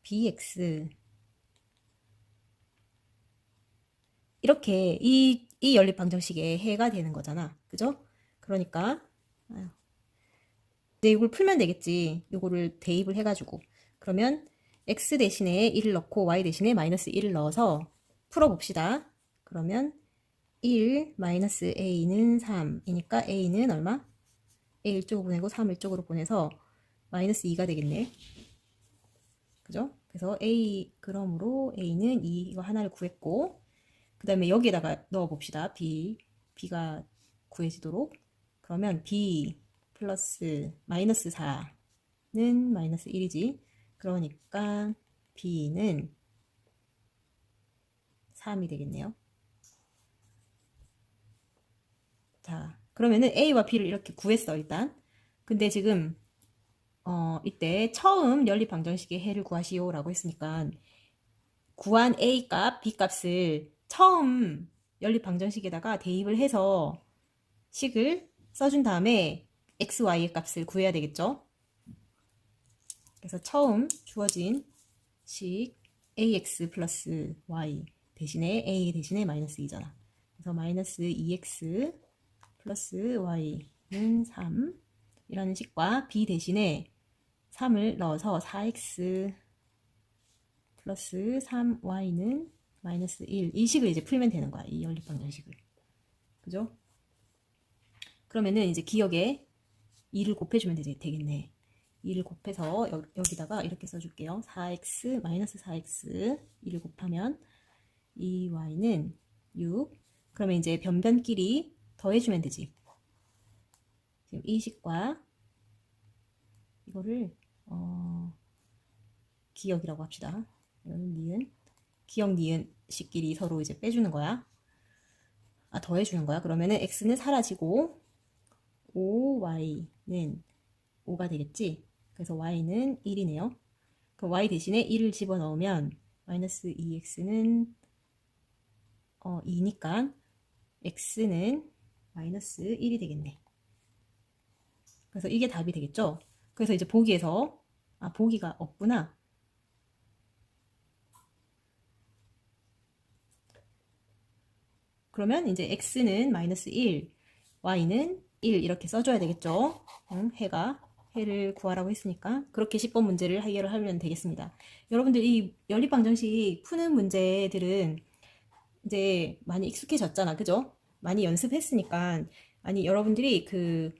bx 이렇게 이 연립 방정식의 해가 되는 거잖아. 그죠? 그러니까 이제 이걸 풀면 되겠지. 이거를 대입을 해가지고 그러면 x 대신에 1을 넣고 y 대신에 마이너스 1을 넣어서 풀어봅시다. 그러면 1 마이너스 a는 3이니까 a는 얼마? a 이쪽으로 보내고 3 이쪽으로 보내서 마이너스 2가 되겠네. 그죠? 그래서 그러므로 a는 2 이거 하나를 구했고 그 다음에 여기에다가 넣어봅시다. b가 구해지도록. 그러면 b 플러스 마이너스 4는 마이너스 1이지. 그러니까 b는 3이 되겠네요. 자, 그러면은 a와 b를 이렇게 구했어, 일단. 근데 지금 이때 처음 연립 방정식의 해를 구하시오 라고 했으니까 구한 a 값, b 값을 처음 연립 방정식에다가 대입을 해서 식을 써준 다음에 x, y의 값을 구해야 되겠죠. 그래서 처음 주어진 식 ax 플러스 y 대신에 a 대신에 마이너스 2잖아. 그래서 마이너스 2x 플러스 y는 3 이라는 식과 b 대신에 3을 넣어서 4x 플러스 3y는 마이너스 1 이 식을 이제 풀면 되는 거야. 이 연립방정식을. 그죠? 그러면은 이제 기억에 2를 곱해주면 되겠네. 2를 곱해서 여기다가 이렇게 써줄게요. 4x 마이너스 4x 2를 곱하면 2y는 6 그러면 이제 변변끼리 더해주면 되지. 지금 이 식과 이거를 기억이라고 합시다. 이거는 니은 기억 니은 식끼리 서로 이제 빼주는 거야. 더해주는 거야. 그러면은 x는 사라지고 5y는 5가 되겠지. 그래서 y는 1이네요. 그럼 y 대신에 1을 집어넣으면 마이너스 2x는 2니까 x는 마이너스 1이 되겠네. 그래서 이게 답이 되겠죠. 그래서 이제 보기에서 보기가 없구나. 그러면 이제 x는 마이너스 1, y는 1 이렇게 써줘야 되겠죠. 해를 구하라고 했으니까 그렇게 10번 문제를 해결을 하면 되겠습니다. 여러분들 이 연립방정식 푸는 문제들은 이제 많이 익숙해졌잖아. 그죠? 많이 연습했으니까 여러분들이 그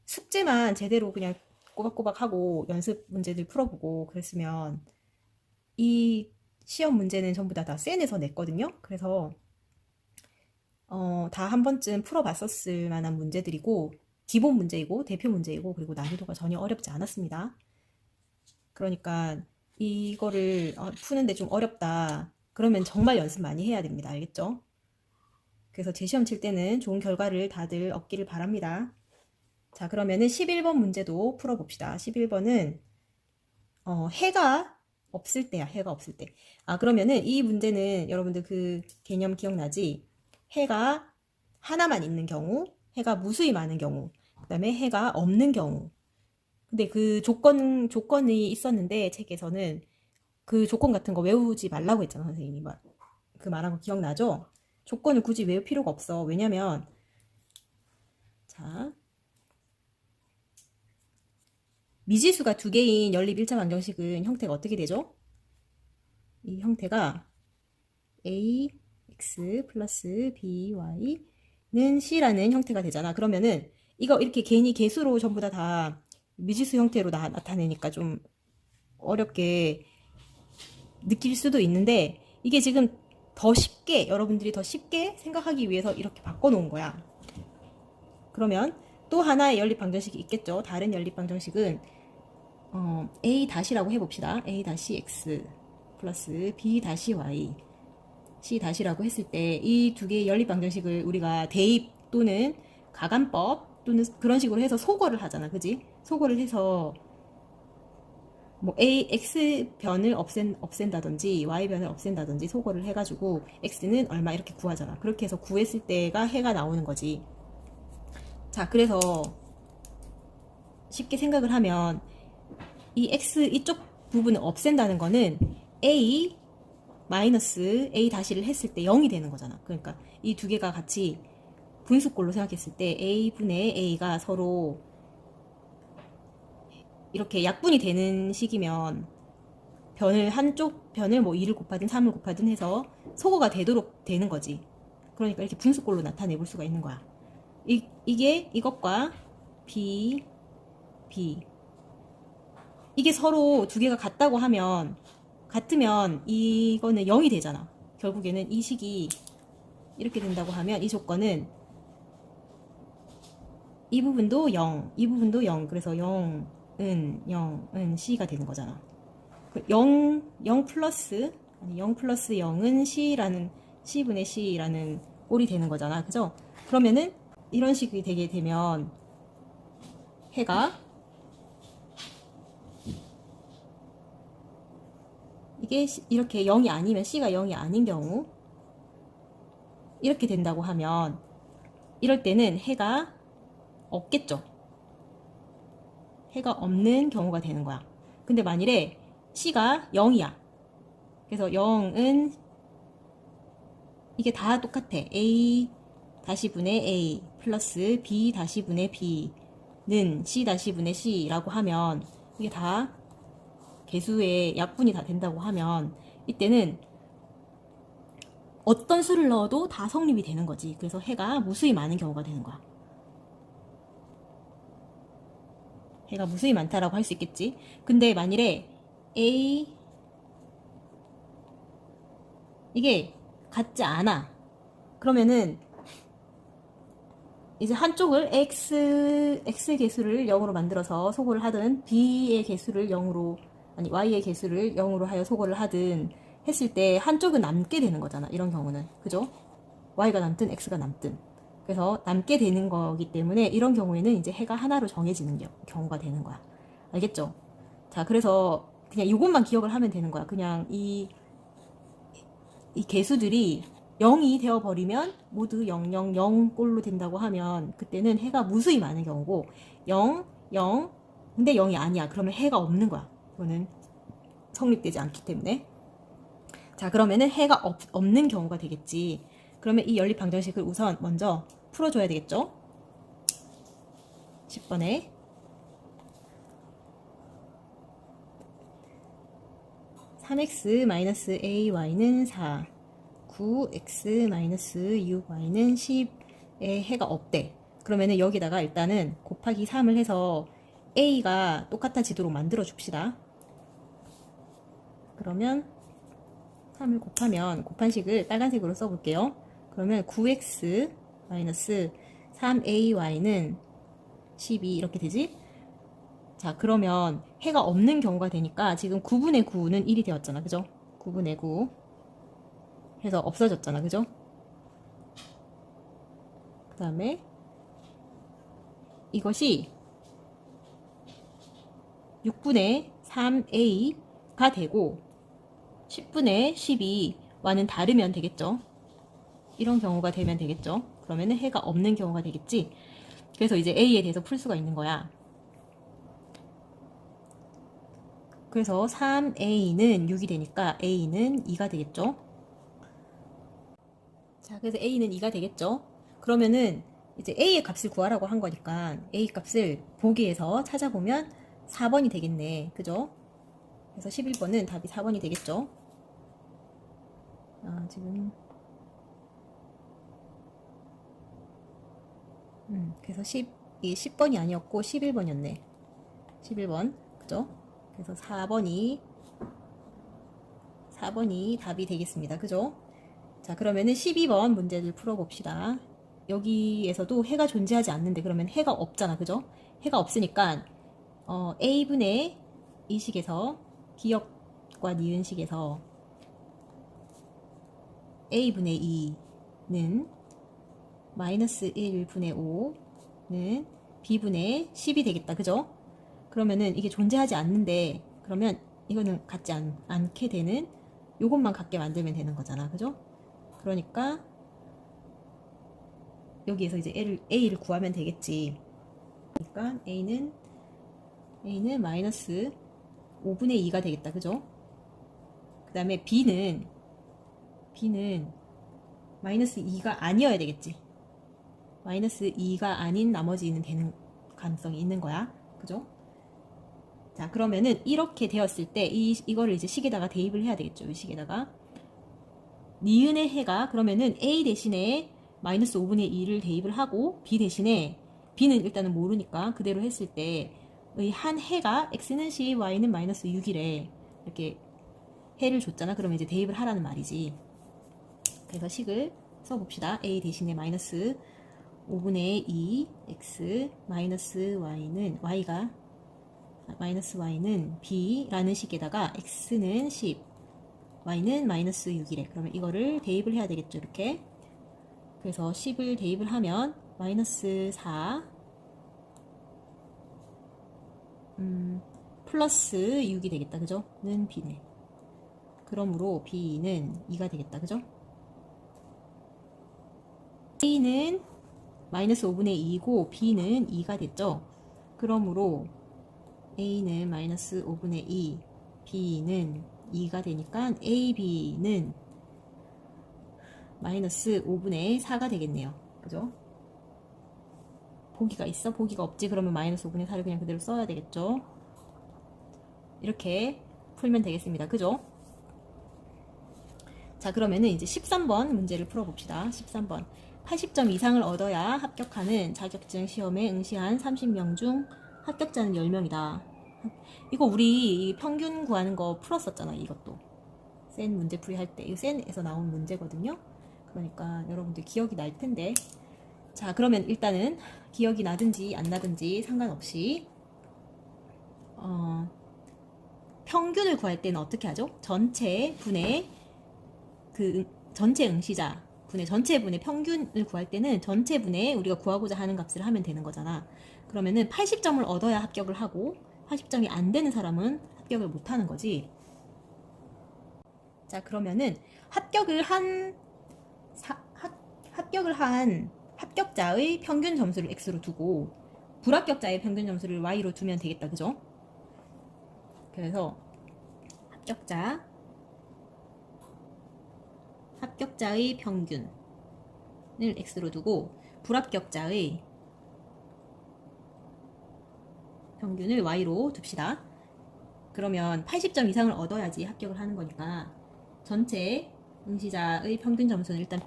숙제만 제대로 그냥 꼬박꼬박 하고 연습 문제들 풀어보고 그랬으면 이 시험 문제는 전부 다 센에서 냈거든요. 그래서 다 한 번쯤 풀어봤었을 만한 문제들이고 기본 문제이고 대표 문제이고 그리고 난이도가 전혀 어렵지 않았습니다. 그러니까 이거를 푸는데 좀 어렵다 그러면 정말 연습 많이 해야 됩니다. 알겠죠? 그래서 재시험 칠 때는 좋은 결과를 다들 얻기를 바랍니다. 자, 그러면은 11번 문제도 풀어봅시다. 11번은 해가 없을 때야. 해가 없을 때. 그러면은 이 문제는 여러분들 그 개념 기억나지? 해가 하나만 있는 경우, 해가 무수히 많은 경우, 그 다음에 해가 없는 경우. 근데 그 조건이 있었는데 책에서는 그 조건 같은 거 외우지 말라고 했잖아, 선생님이. 그 말한 거 기억나죠? 조건을 굳이 외울 필요가 없어. 왜냐면 자, 미지수가 두 개인 연립 1차 방정식은 형태가 어떻게 되죠? 이 형태가 ax 플러스 by는 c라는 형태가 되잖아. 그러면은 이거 이렇게 괜히 개수로 전부 다 미지수 형태로 나타내니까 좀 어렵게 느낄 수도 있는데 이게 지금 여러분들이 더 쉽게 생각하기 위해서 이렇게 바꿔놓은 거야. 그러면 또 하나의 연립 방정식이 있겠죠. 다른 연립 방정식은 a 다시라고 해봅시다. a 다시 x 플러스 b 다시 y c 다시라고 했을 때 이 두 개의 연립 방정식을 우리가 대입 또는 가간법 또는 그런 식으로 해서 소거를 하잖아, 그지? 소거를 해서 뭐 x 변을 없앤다든지 y 변을 없앤다든지 소거를 해가지고 x는 얼마 이렇게 구하잖아. 그렇게 해서 구했을 때가 해가 나오는 거지. 자, 그래서 쉽게 생각을 하면 이 x 이쪽 부분을 없앤다는 거는 a 마이너스 a 다시를 했을 때 0이 되는 거잖아. 그러니까 이 두 개가 같이 분수꼴로 생각했을 때 a분의 a가 서로 이렇게 약분이 되는 식이면 한쪽 변을 뭐 2를 곱하든 3을 곱하든 해서 소거가 되도록 되는 거지. 그러니까 이렇게 분수꼴로 나타내 볼 수가 있는 거야. 이게 이것과 b 이게 서로 두 개가 같으면 이거는 0이 되잖아. 결국에는 이 식이 이렇게 된다고 하면 이 조건은 이 부분도 0, 이 부분도 0. 그래서 0은 C가 되는 거잖아. 0 플러스 0은 C분의 C라는 꼴이 되는 거잖아. 그죠? 그러면은 이런 식이 되게 되면 해가 이게 이렇게 0이 아니면 C가 0이 아닌 경우 이렇게 된다고 하면 이럴 때는 해가 없겠죠. 해가 없는 경우가 되는 거야. 근데 만일에 C가 0이야. 그래서 0은 이게 다 똑같아. A 다시 분의 A 플러스 B 다시 분의 B는 C 다시 분의 C라고 하면 이게 다 개수의 약분이 다 된다고 하면 이때는 어떤 수를 넣어도 다 성립이 되는 거지. 그래서 해가 무수히 많은 경우가 되는 거야. 해가 무수히 많다라고 할 수 있겠지. 근데 만일에 이게 같지 않아. 그러면은 이제 한쪽을 x 개수를 0으로 만들어서 소거를 하든 b의 개수를 0으로 y의 개수를 0으로 하여 소거를 하든 했을 때 한쪽은 남게 되는 거잖아. 이런 경우는. 그죠? y가 남든 x가 남든. 그래서 남게 되는 거기 때문에 이런 경우에는 이제 해가 하나로 정해지는 경우가 되는 거야. 알겠죠? 자, 그래서 그냥 이것만 기억을 하면 되는 거야. 그냥 이 개수들이 0이 되어버리면 모두 0, 0, 0 꼴로 된다고 하면 그때는 해가 무수히 많은 경우고 0, 0 근데 0이 아니야. 그러면 해가 없는 거야. 이거는 성립되지 않기 때문에. 자, 그러면은 해가 없는 경우가 되겠지. 그러면 이 연립 방정식을 우선 먼저 풀어줘야 되겠죠? 10번에 3x-ay는 4 9x-6y는 10의 해가 없대. 그러면은 여기다가 일단은 곱하기 3을 해서 a가 똑같아지도록 만들어 줍시다. 그러면 3을 곱하면 곱한식을 빨간색으로 써볼게요. 그러면 9x-3ay는 12 이렇게 되지? 자, 그러면 해가 없는 경우가 되니까 지금 9분의 9는 1이 되었잖아. 그죠? 9분의 9 해서 없어졌잖아. 그죠? 그 다음에 이것이 6분의 3a가 되고 10분의 12와는 다르면 되겠죠. 이런 경우가 되면 되겠죠. 그러면은 해가 없는 경우가 되겠지. 그래서 이제 a에 대해서 풀 수가 있는 거야. 그래서 3a는 6이 되니까 a는 2가 되겠죠. 자, 그래서 a는 2가 되겠죠. 그러면은 이제 a의 값을 구하라고 한 거니까 a 값을 보기에서 찾아보면 4번이 되겠네. 그죠? 그래서 11번은 답이 4번이 되겠죠. 지금 그래서 10번이 아니었고 11번이었네. 11번. 그죠? 그래서 4번이 답이 되겠습니다. 그죠? 자, 그러면은 12번 문제를 풀어봅시다. 여기에서도 해가 존재하지 않는데 그러면 해가 없잖아. 그죠? 해가 없으니까 a분의 이 식에서 기역과 니은식에서 a분의 2는 마이너스 1분의 5는 b분의 10이 되겠다. 그죠? 그러면은 이게 존재하지 않는데, 그러면 이거는 갖지 않게 되는 요것만 갖게 만들면 되는 거잖아. 그죠? 그러니까 여기에서 이제 a를 구하면 되겠지. 그러니까 a는 마이너스 5분의 2가 되겠다. 그죠? 그 다음에 b는 마이너스 2가 아니어야 되겠지. 마이너스 2가 아닌 나머지는 되는 가능성이 있는 거야. 그죠? 자, 그러면은 이렇게 되었을 때 이거를 이제 식에다가 대입을 해야 되겠죠. 이 식에다가 니은의 해가 그러면은 a 대신에 마이너스 5분의 2를 대입을 하고 b 대신에 b는 일단은 모르니까 그대로 했을 때의 한 해가 x는 10, y는 마이너스 6이래. 이렇게 해를 줬잖아. 그러면 이제 대입을 하라는 말이지. 그래서 식을 써봅시다. a 대신에 마이너스 5분의 2 x 마이너스 y는 b라는 식에다가 x는 10, y는 마이너스 6이래. 그러면 이거를 대입을 해야 되겠죠. 이렇게. 그래서 10을 대입을 하면 마이너스 4 플러스 6이 되겠다. 그죠? 는 b네. 그러므로 b는 2가 되겠다. 그죠? a는 마이너스 5분의 2이고 b는 2가 됐죠. 그러므로 a는 마이너스 5분의 2, b는 2가 되니까 ab는 마이너스 5분의 4가 되겠네요. 그죠? 보기가 있어? 보기가 없지? 그러면 마이너스 5분의 4를 그냥 그대로 써야 되겠죠? 이렇게 풀면 되겠습니다. 그죠? 자, 그러면은 이제 13번 문제를 풀어봅시다. 13번. 80점 이상을 얻어야 합격하는 자격증 시험에 응시한 30명 중 합격자는 10명이다. 이거 우리 평균 구하는 거 풀었었잖아. 이것도 센 문제풀이 할 때 이 센에서 나온 문제거든요. 그러니까 여러분들 기억이 날 텐데, 자, 그러면 일단은 기억이 나든지 안 나든지 상관없이 평균을 구할 때는 어떻게 하죠? 전체 분의 전체 응시자 분의 전체 분의 평균을 구할 때는 전체 분의 우리가 구하고자 하는 값을 하면 되는 거잖아. 그러면은 80점을 얻어야 합격을 하고 80점이 안 되는 사람은 합격을 못 하는 거지. 자, 그러면은 합격을 한 합격자의 평균 점수를 x로 두고 불합격자의 평균 점수를 y로 두면 되겠다. 그죠? 그래서 합격자의 평균을 x로 두고 불합격자의 평균을 y로 둡시다. 그러면 80점 이상을 얻어야지 합격을 하는 거니까 전체 응시자의 평균 점수는 일단은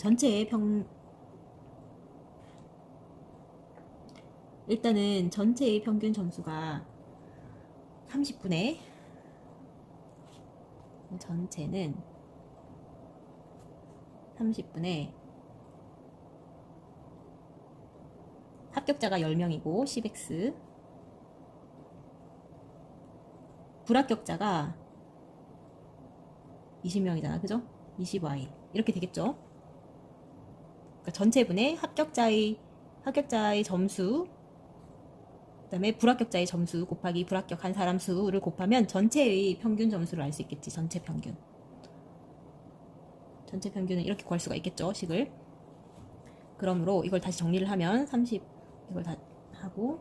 전체의 평균 점수가 30분의 전체는 30분의 합격자가 10명이고 10x 불합격자가 20명이잖아. 그죠? 20y 이렇게 되겠죠? 그러니까 전체분의 합격자의 점수 그 다음에 불합격자의 점수 곱하기 불합격한 사람 수를 곱하면 전체의 평균 점수를 알 수 있겠지. 전체 평균은 이렇게 구할 수가 있겠죠. 식을. 그러므로 이걸 다시 정리를 하면 30 이걸 다 하고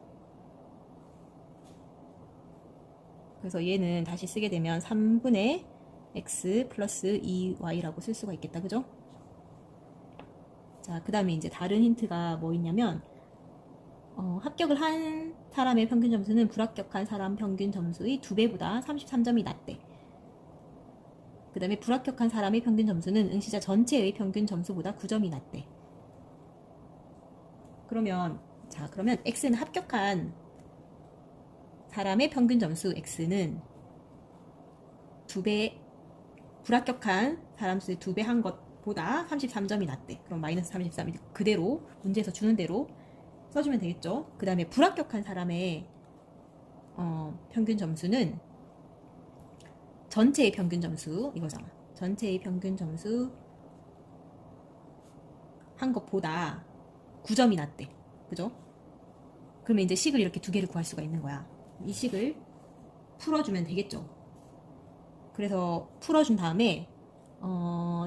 그래서 얘는 다시 쓰게 되면 3분의 x 플러스 2y라고 쓸 수가 있겠다. 그죠? 자, 그 다음에 이제 다른 힌트가 뭐 있냐면 합격을 한 사람의 평균 점수는 불합격한 사람 평균 점수의 2배보다 33점이 낮대. 그 다음에 불합격한 사람의 평균 점수는 응시자 전체의 평균 점수보다 9점이 낮대. 그러면 x는 합격한 사람의 평균 점수 x는 2배, 불합격한 사람 수의 2배 한 것보다 33점이 낮대. 그럼 마이너스 33이 그대로 문제에서 주는 대로 써주면 되겠죠. 그 다음에 불합격한 사람의 평균 점수는 전체의 평균 점수 이거잖아. 전체의 평균 점수 한 것보다 9점이 낮대. 그죠? 그러면 이제 식을 이렇게 두 개를 구할 수가 있는 거야. 이 식을 풀어주면 되겠죠. 그래서 풀어준 다음에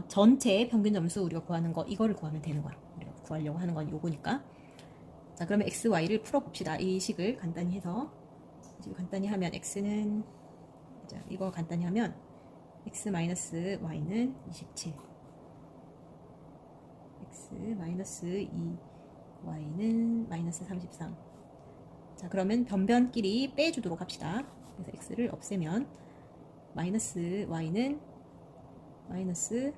전체 평균 점수 우리가 구하는 거 이거를 구하면 되는 거야. 우리가 구하려고 하는 건 요거니까. 자, 그러면 x, y를 풀어봅시다. 이 식을 간단히 해서 간단히 하면 x는 자, 이거 간단히 하면 x 마이너스 y는 27 x 마이너스 2 y는 마이너스 33. 자, 그러면 변변끼리 빼주도록 합시다. 그래서 x를 없애면 마이너스 y는 마이너스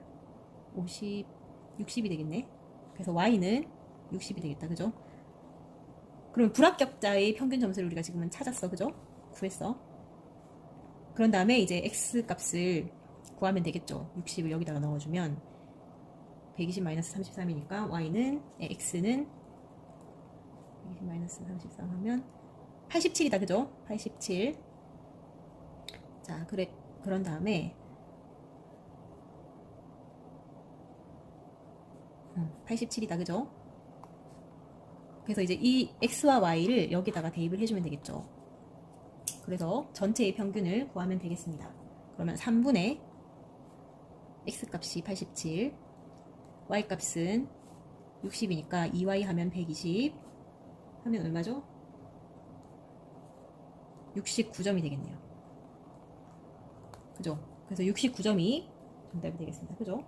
60이 되겠네. 그래서 y는 60이 되겠다. 그죠? 그럼 불합격자의 평균 점수를 우리가 지금은 찾았어. 그죠? 구했어. 그런 다음에 이제 x 값을 구하면 되겠죠. 60을 여기다가 넣어주면 120 마이너스 33이니까 y는 x는 120 마이너스 33 하면 87이다. 그죠? 87. 자, 그런 다음에 87이다. 그죠? 그래서 이제 이 x와 y를 여기다가 대입을 해주면 되겠죠. 그래서 전체의 평균을 구하면 되겠습니다. 그러면 3분의 x 값이 87, y 값은 60이니까 2y 하면 120 하면 얼마죠? 69점이 되겠네요. 그죠? 그래서 69점이 정답이 되겠습니다. 그죠?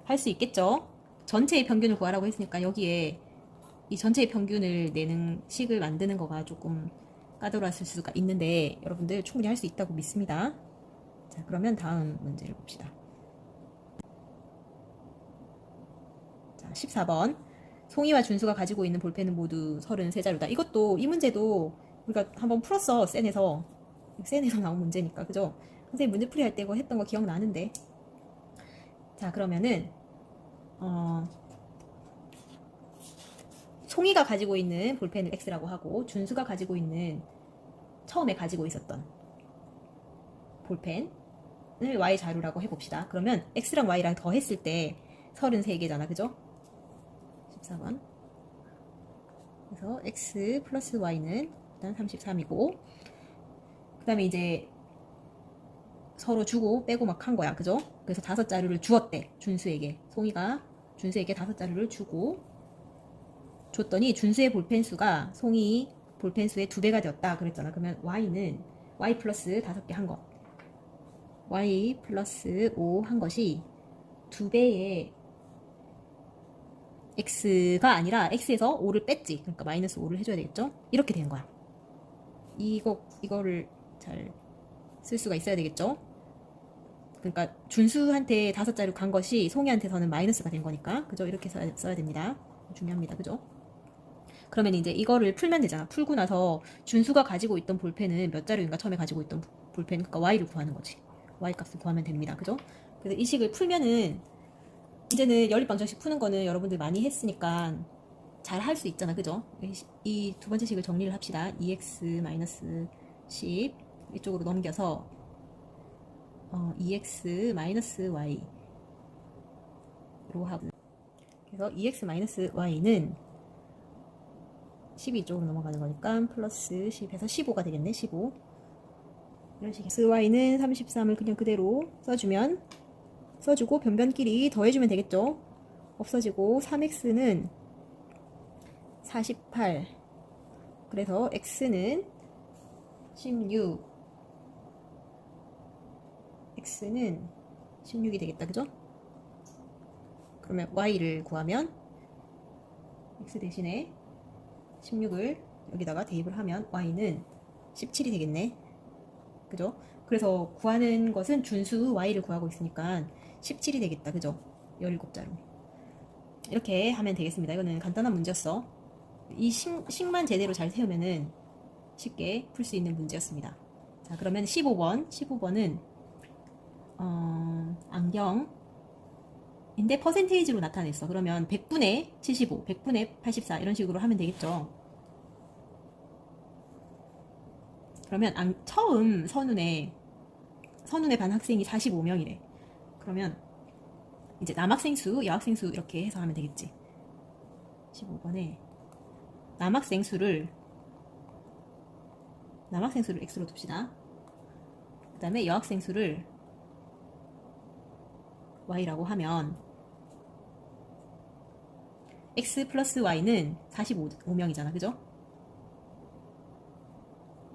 할 수 있겠죠? 전체의 평균을 구하라고 했으니까 여기에 이 전체의 평균을 내는 식을 만드는 거가 조금 까다로웠을 수가 있는데 여러분들 충분히 할 수 있다고 믿습니다. 자, 그러면 다음 문제를 봅시다. 자, 14번. 송이와 준수가 가지고 있는 볼펜은 모두 33자루다. 이것도 이 문제도 우리가 한번 풀었어. 센에서 나온 문제니까. 그죠? 선생님 문제풀이 할 때 이거 했던 거 기억나는데. 자, 그러면은 송이가 가지고 있는 볼펜을 X라고 하고 준수가 가지고 있는 처음에 가지고 있었던 볼펜을 Y 자루라고 해봅시다. 그러면 X랑 Y랑 더했을 때 33개잖아. 그죠? 14번. 그래서 X 플러스 Y는 일단 33이고 그 다음에 이제 서로 주고 빼고 막 한 거야. 그죠? 그래서 5자루를 주었대. 준수에게. 송이가 준수에게 5자루를 주고 줬더니 준수의 볼펜 수가 송이 볼펜 수의 2배가 되었다 그랬잖아. 그러면 y는 y 플러스 5개 한 것, y 플러스 5 한 것이 2배의 x가 아니라 x에서 5를 뺐지. 그러니까 마이너스 5를 해줘야 되겠죠. 이렇게 되는 거야. 이거를 잘 쓸 수가 있어야 되겠죠. 그러니까 준수한테 5자루 간 것이 송이한테서는 마이너스가 된 거니까. 그죠? 이렇게 써야 됩니다. 중요합니다. 그죠? 그러면 이제 이거를 풀면 되잖아. 풀고 나서 준수가 가지고 있던 볼펜은 몇 자루인가 처음에 가지고 있던 볼펜, 그러니까 y를 구하는 거지. y 값을 구하면 됩니다. 그죠? 그래서 이 식을 풀면은 이제는 연립방정식 푸는 거는 여러분들 많이 했으니까 잘 할 수 있잖아. 그죠? 이 두 번째 식을 정리를 합시다. 2x-10 이쪽으로 넘겨서 2x-y로 하고 그래서 2x-y는 12 이쪽으로 넘어가는 거니까 플러스 10에서 15가 되겠네. 15 이런 식이에요. y는 33을 그냥 그대로 써주고 변변끼리 더해주면 되겠죠. 없어지고 3x는 48 그래서 x는 16 x는 16이 되겠다. 그죠? 그러면 y를 구하면 x 대신에 16을 여기다가 대입을 하면 y는 17이 되겠네. 그죠? 그래서 구하는 것은 준수 y를 구하고 있으니까 17이 되겠다. 그죠? 17자루. 이렇게 하면 되겠습니다. 이거는 간단한 문제였어. 이 식만 제대로 잘 세우면은 쉽게 풀 수 있는 문제였습니다. 자, 그러면 15번은 안경인데 퍼센테이지로 나타냈어. 그러면 100분의 75, 100분의 84 이런 식으로 하면 되겠죠. 그러면 처음 선운에 반 학생이 45명이래. 그러면 이제 남학생 수, 여학생 수 이렇게 해서 하면 되겠지. 15번에 남학생 수를 x로 둡시다. 그 다음에 여학생 수를 y라고 하면 x 플러스 y는 45명이잖아. 그죠?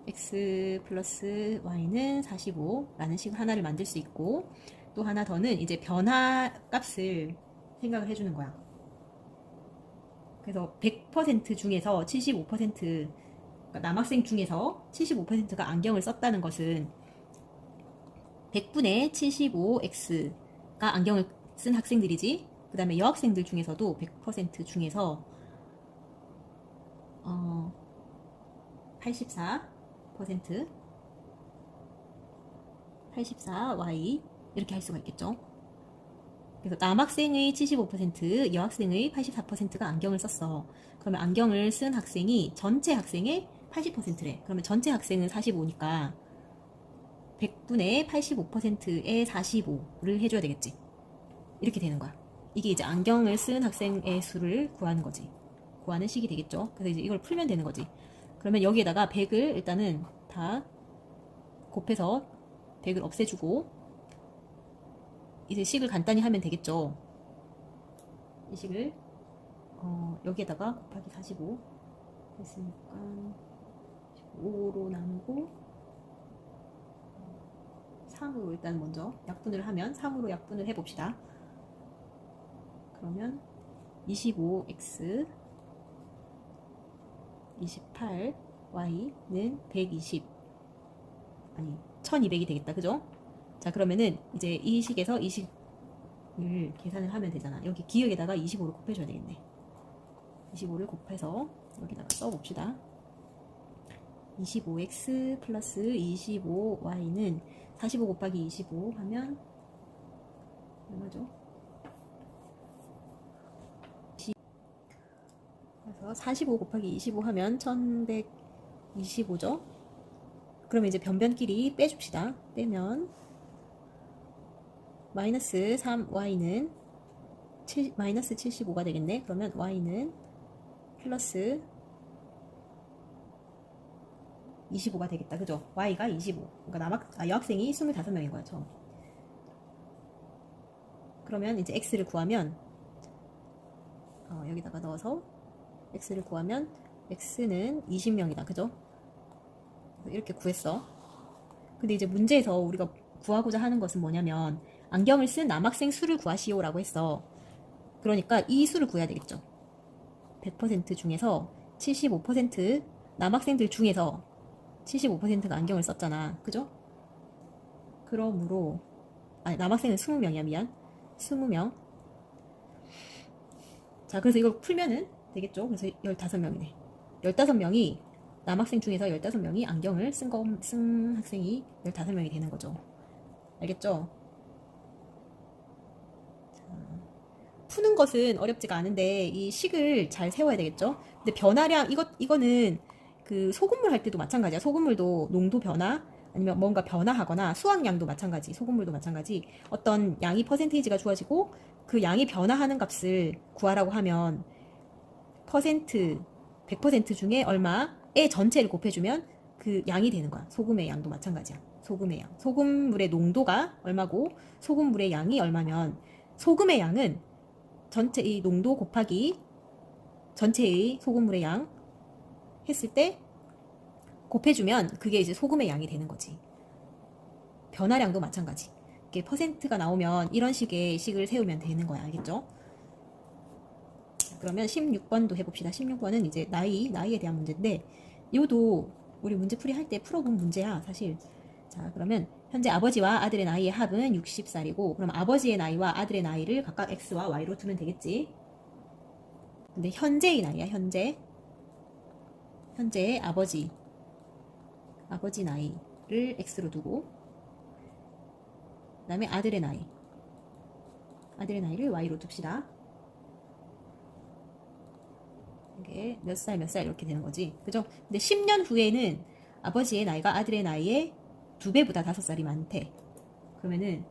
x 플러스 y는 45라는 식을 하나를 만들 수 있고, 또 하나 더는 이제 변화 값을 생각을 해주는 거야. 그래서 100% 중에서 75%, 그러니까 남학생 중에서 75%가 안경을 썼다는 것은 100분의 75x가 안경을 쓴 학생들이지. 그 다음에 여학생들 중에서도 100% 중에서 84% 84y 이렇게 할 수가 있겠죠. 그래서 남학생의 75%, 여학생의 84%가 안경을 썼어. 그러면 안경을 쓴 학생이 전체 학생의 80%래. 그러면 전체 학생은 45니까 100분의 85%의 45를 해줘야 되겠지. 이렇게 되는 거야. 이게 이제 안경을 쓴 학생의 수를 구하는 거지. 구하는 식이 되겠죠. 그래서 이제 이걸 풀면 되는 거지. 그러면 여기에다가 100을 일단은 다 곱해서 100을 없애주고, 이제 식을 간단히 하면 되겠죠. 이 식을 여기에다가 곱하기 45 됐으니까 5로 나누고 3으로 일단 먼저 약분을 하면 3으로 약분을 해봅시다. 그러면 25x 28y는 120 아니 1200이 되겠다. 그죠? 자, 그러면은 이제 이 식에서 이 식을 계산을 하면 되잖아. 여기 기역에다가 25를 곱해줘야 되겠네. 25를 곱해서 여기다가 써봅시다. 25x 플러스 25y는 45 곱하기 25 하면 얼마죠? 그래서 45 곱하기 25 하면 1125죠? 그러면 이제 변변끼리 빼줍시다. 빼면 마이너스 3y는 마이너스 75가 되겠네. 그러면 y는 플러스 25가 되겠다. 그죠? y가 25. 그러니까 여학생이 25명인 거야, 처음. 그러면 이제 x를 구하면 여기다가 넣어서 x를 구하면 x는 20명이다. 그죠? 이렇게 구했어. 근데 이제 문제에서 우리가 구하고자 하는 것은 뭐냐면 안경을 쓴 남학생 수를 구하시오라고 했어. 그러니까 이 수를 구해야 되겠죠. 100% 중에서 75% 남학생들 중에서 75%가 안경을 썼잖아. 그죠? 그러므로 남학생은 20명이야. 미안. 20명. 자, 그래서 이걸 풀면은 되겠죠. 그래서 15명이네. 15명이 남학생 중에서 15명이 안경을 쓴 학생이 15명이 되는 거죠. 알겠죠? 자, 푸는 것은 어렵지가 않은데 이 식을 잘 세워야 되겠죠? 근데 변화량 이거는 그 소금물 할 때도 마찬가지야. 소금물도 농도 변화 아니면 뭔가 변화하거나 수확량도 마찬가지. 소금물도 마찬가지. 어떤 양이 퍼센테이지가 주어지고 그 양이 변화하는 값을 구하라고 하면 퍼센트 100% 중에 얼마의 전체를 곱해주면 그 양이 되는 거야. 소금의 양도 마찬가지야. 소금의 양. 소금물의 농도가 얼마고 소금물의 양이 얼마면 소금의 양은 전체의 농도 곱하기 전체의 소금물의 양 했을 때 곱해주면 그게 이제 소금의 양이 되는 거지. 변화량도 마찬가지. 이게 퍼센트가 나오면 이런 식의 식을 세우면 되는 거야. 알겠죠? 그러면 16번도 해봅시다. 16번은 이제 나이에 대한 문제인데 이것도 우리 문제풀이 할 때 풀어본 문제야. 사실. 자, 그러면 현재 아버지와 아들의 나이의 합은 60살이고 그럼 아버지의 나이와 아들의 나이를 각각 x와 y로 두면 되겠지. 근데 현재의 나이야. 현재의 아버지 나이를 x로 두고 그 다음에 아들의 나이를 y로 둡시다. 이게 몇 살 이렇게 되는 거지. 그죠? 근데 10년 후에는 아버지의 나이가 아들의 나이의 2배보다 5살이 많대. 그러면은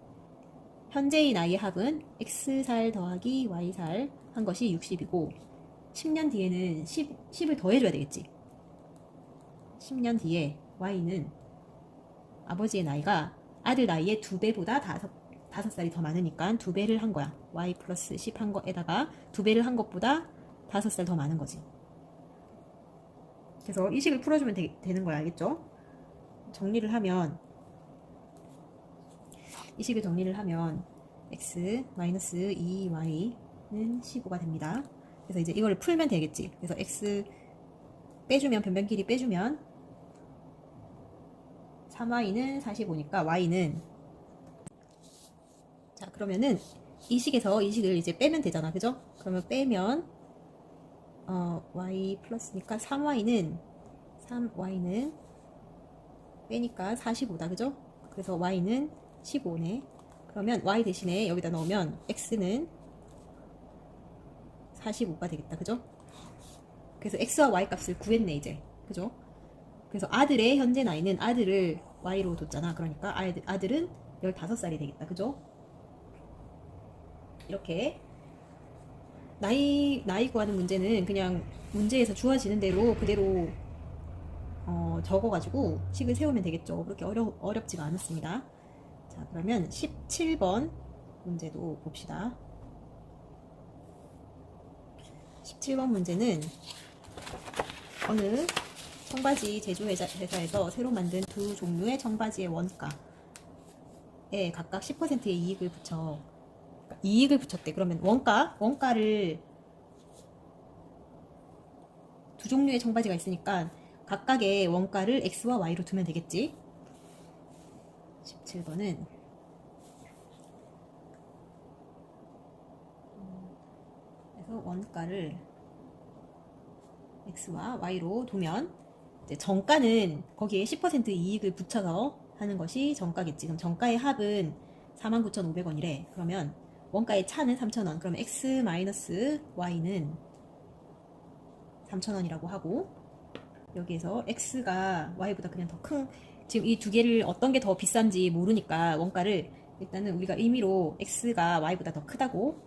현재의 나이의 합은 X살 더하기 Y살 한 것이 60이고 10년 뒤에는 10을 더해줘야 되겠지. 10년 뒤에 Y는 아버지의 나이가 아들 나이의 2배보다 5살이 더 많으니까 2배를 한 거야. Y 플러스 10 한 거에다가 2배를 한 것보다 5살 더 많은 거지. 그래서 이 식을 풀어주면 되는 거야. 알겠죠? 정리를 하면 이 식을 정리를 하면 x 마이너스 2y는 15가 됩니다. 그래서 이제 이거를 풀면 되겠지. 그래서 x 빼주면 변변 길이 빼주면 3y는 45니까 y는 자 그러면은 이 식에서 이 식을 이제 빼면 되잖아. 그죠? 그러면 빼면 y 플러스니까 3y는 빼니까 45다. 그죠? 그래서 y는 15네. 그러면 y 대신에 여기다 넣으면 x는 45가 되겠다. 그죠? 그래서 x와 y 값을 구했네 이제. 그죠? 그래서 아들의 현재 나이는 아들을 y로 뒀잖아. 그러니까 아들은 15살이 되겠다. 그죠? 이렇게 나이 구하는 문제는 그냥 문제에서 주어지는 대로 그대로 적어가지고 식을 세우면 되겠죠. 그렇게 어렵지가 않았습니다. 자, 그러면 17번 문제도 봅시다. 17번 문제는 어느 청바지 제조회사에서 새로 만든 두 종류의 청바지의 원가에 각각 10%의 이익을 붙였대. 그러면 원가를 두 종류의 청바지가 있으니까 각각의 원가를 x와 y로 두면 되겠지. 17번은 그래서 원가를 x와 y로 두면 이제 정가는 거기에 10% 이익을 붙여서 하는 것이 정가겠지. 그럼 정가의 합은 49,500원이래. 그러면 원가의 차는 3,000원. 그러면 x 마이너스 y는 3,000원이라고 하고 여기에서 x가 y보다 그냥 더 큰 지금 이 두 개를 어떤 게 더 비싼지 모르니까 원가를 일단은 우리가 임의로 x가 y보다 더 크다고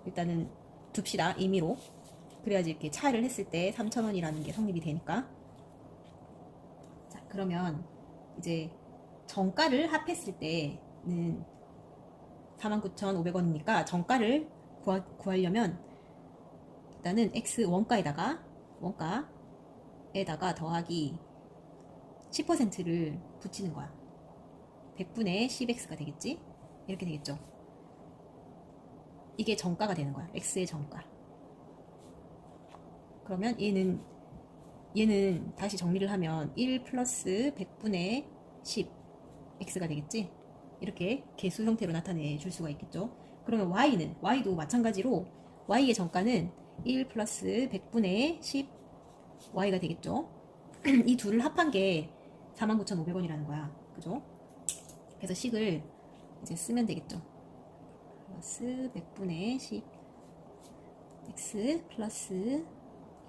일단은 둡시다. 임의로. 그래야지 이렇게 차를 했을 때 3,000원이라는 게 성립이 되니까. 자, 그러면 이제 정가를 합했을 때는 49,500원이니까 정가를 구하려면 일단은 x 원가에다가 더하기 10%를 붙이는 거야. 100분의 10x가 되겠지? 이렇게 되겠죠. 이게 정가가 되는 거야. x의 정가. 그러면 얘는 다시 정리를 하면 1 플러스 100분의 10 x가 되겠지? 이렇게 개수 형태로 나타내 줄 수가 있겠죠. 그러면 y도 마찬가지로 y의 정가는 1 플러스 100분의 10 y가 되겠죠. 이 둘을 합한 게 49,500원이라는 거야. 그죠? 그래서 식을 이제 쓰면 되겠죠. 플러스 100분의 10 x 플러스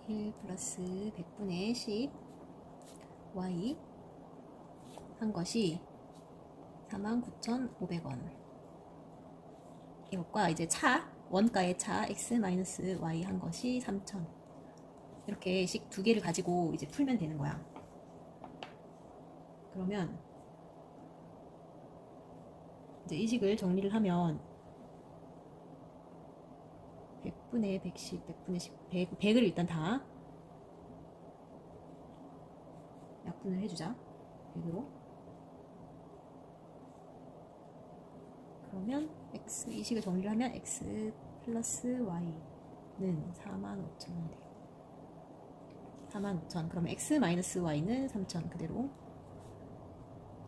1 플러스 100분의 10 y 한 것이 49,500원. 이것과 이제 원가의 차 x 마이너스 y 한 것이 3,000. 이렇게 식 두 개를 가지고 이제 풀면 되는 거야. 그러면 이제 이 식을 정리를 하면 100분의 110, 100분의 10, 100을 일단 다 약분을 해주자. 100으로. 그러면 x 이 식을 정리를 하면 x 플러스 y는 45,000원 돼요. 45,000. 그러면 x 마이너스 y는 3,000 그대로.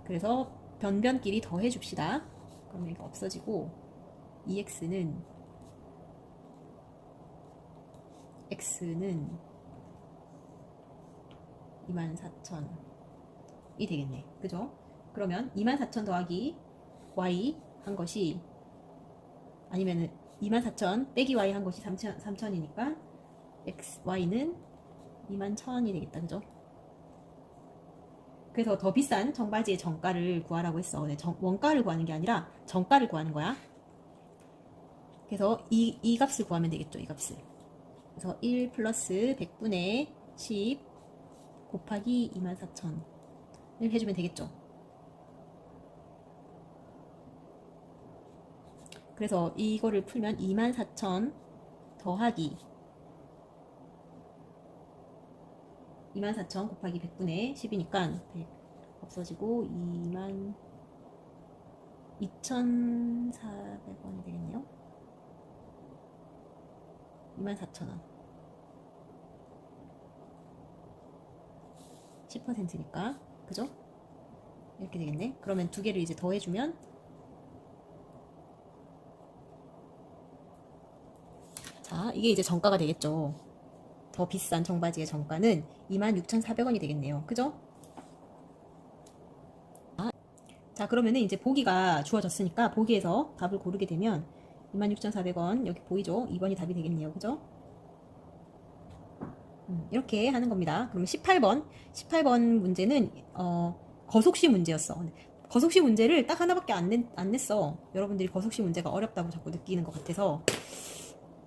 그래서 변변끼리 더해 줍시다. 그러면 이거 없어지고 2x는 x는 24,000이 되겠네. 그죠? 그러면 24,000 더하기 y 한 것이 아니면은 24,000 빼기 y 한 것이 3,000이니까 y는 21,000이 되겠다. 그죠? 그래서 더 비싼 청바지의 정가를 구하라고 했어. 근데 원가를 구하는 게 아니라 정가를 구하는 거야. 그래서 이 값을 구하면 되겠죠. 이 값을. 그래서 1 플러스 100분의 10 곱하기 24,000을 해주면 되겠죠. 그래서 이거를 풀면 24,000 더하기 24,000 곱하기 100분의 10이니까 100 없어지고 22,400원이 되겠네요. 24,000원. 10%니까. 그죠? 이렇게 되겠네. 그러면 두 개를 이제 더해주면 자, 이게 이제 정가가 되겠죠. 더 비싼 청바지의 정가는 26,400원이 되겠네요. 그죠? 자, 그러면은 이제 보기가 주어졌으니까 보기에서 답을 고르게 되면 26,400원 여기 보이죠? 2번이 답이 되겠네요. 그죠? 이렇게 하는 겁니다. 그러면 18번 문제는 거속시 문제였어. 거속시 문제를 딱 하나밖에 안 냈어. 여러분들이 거속시 문제가 어렵다고 자꾸 느끼는 것 같아서.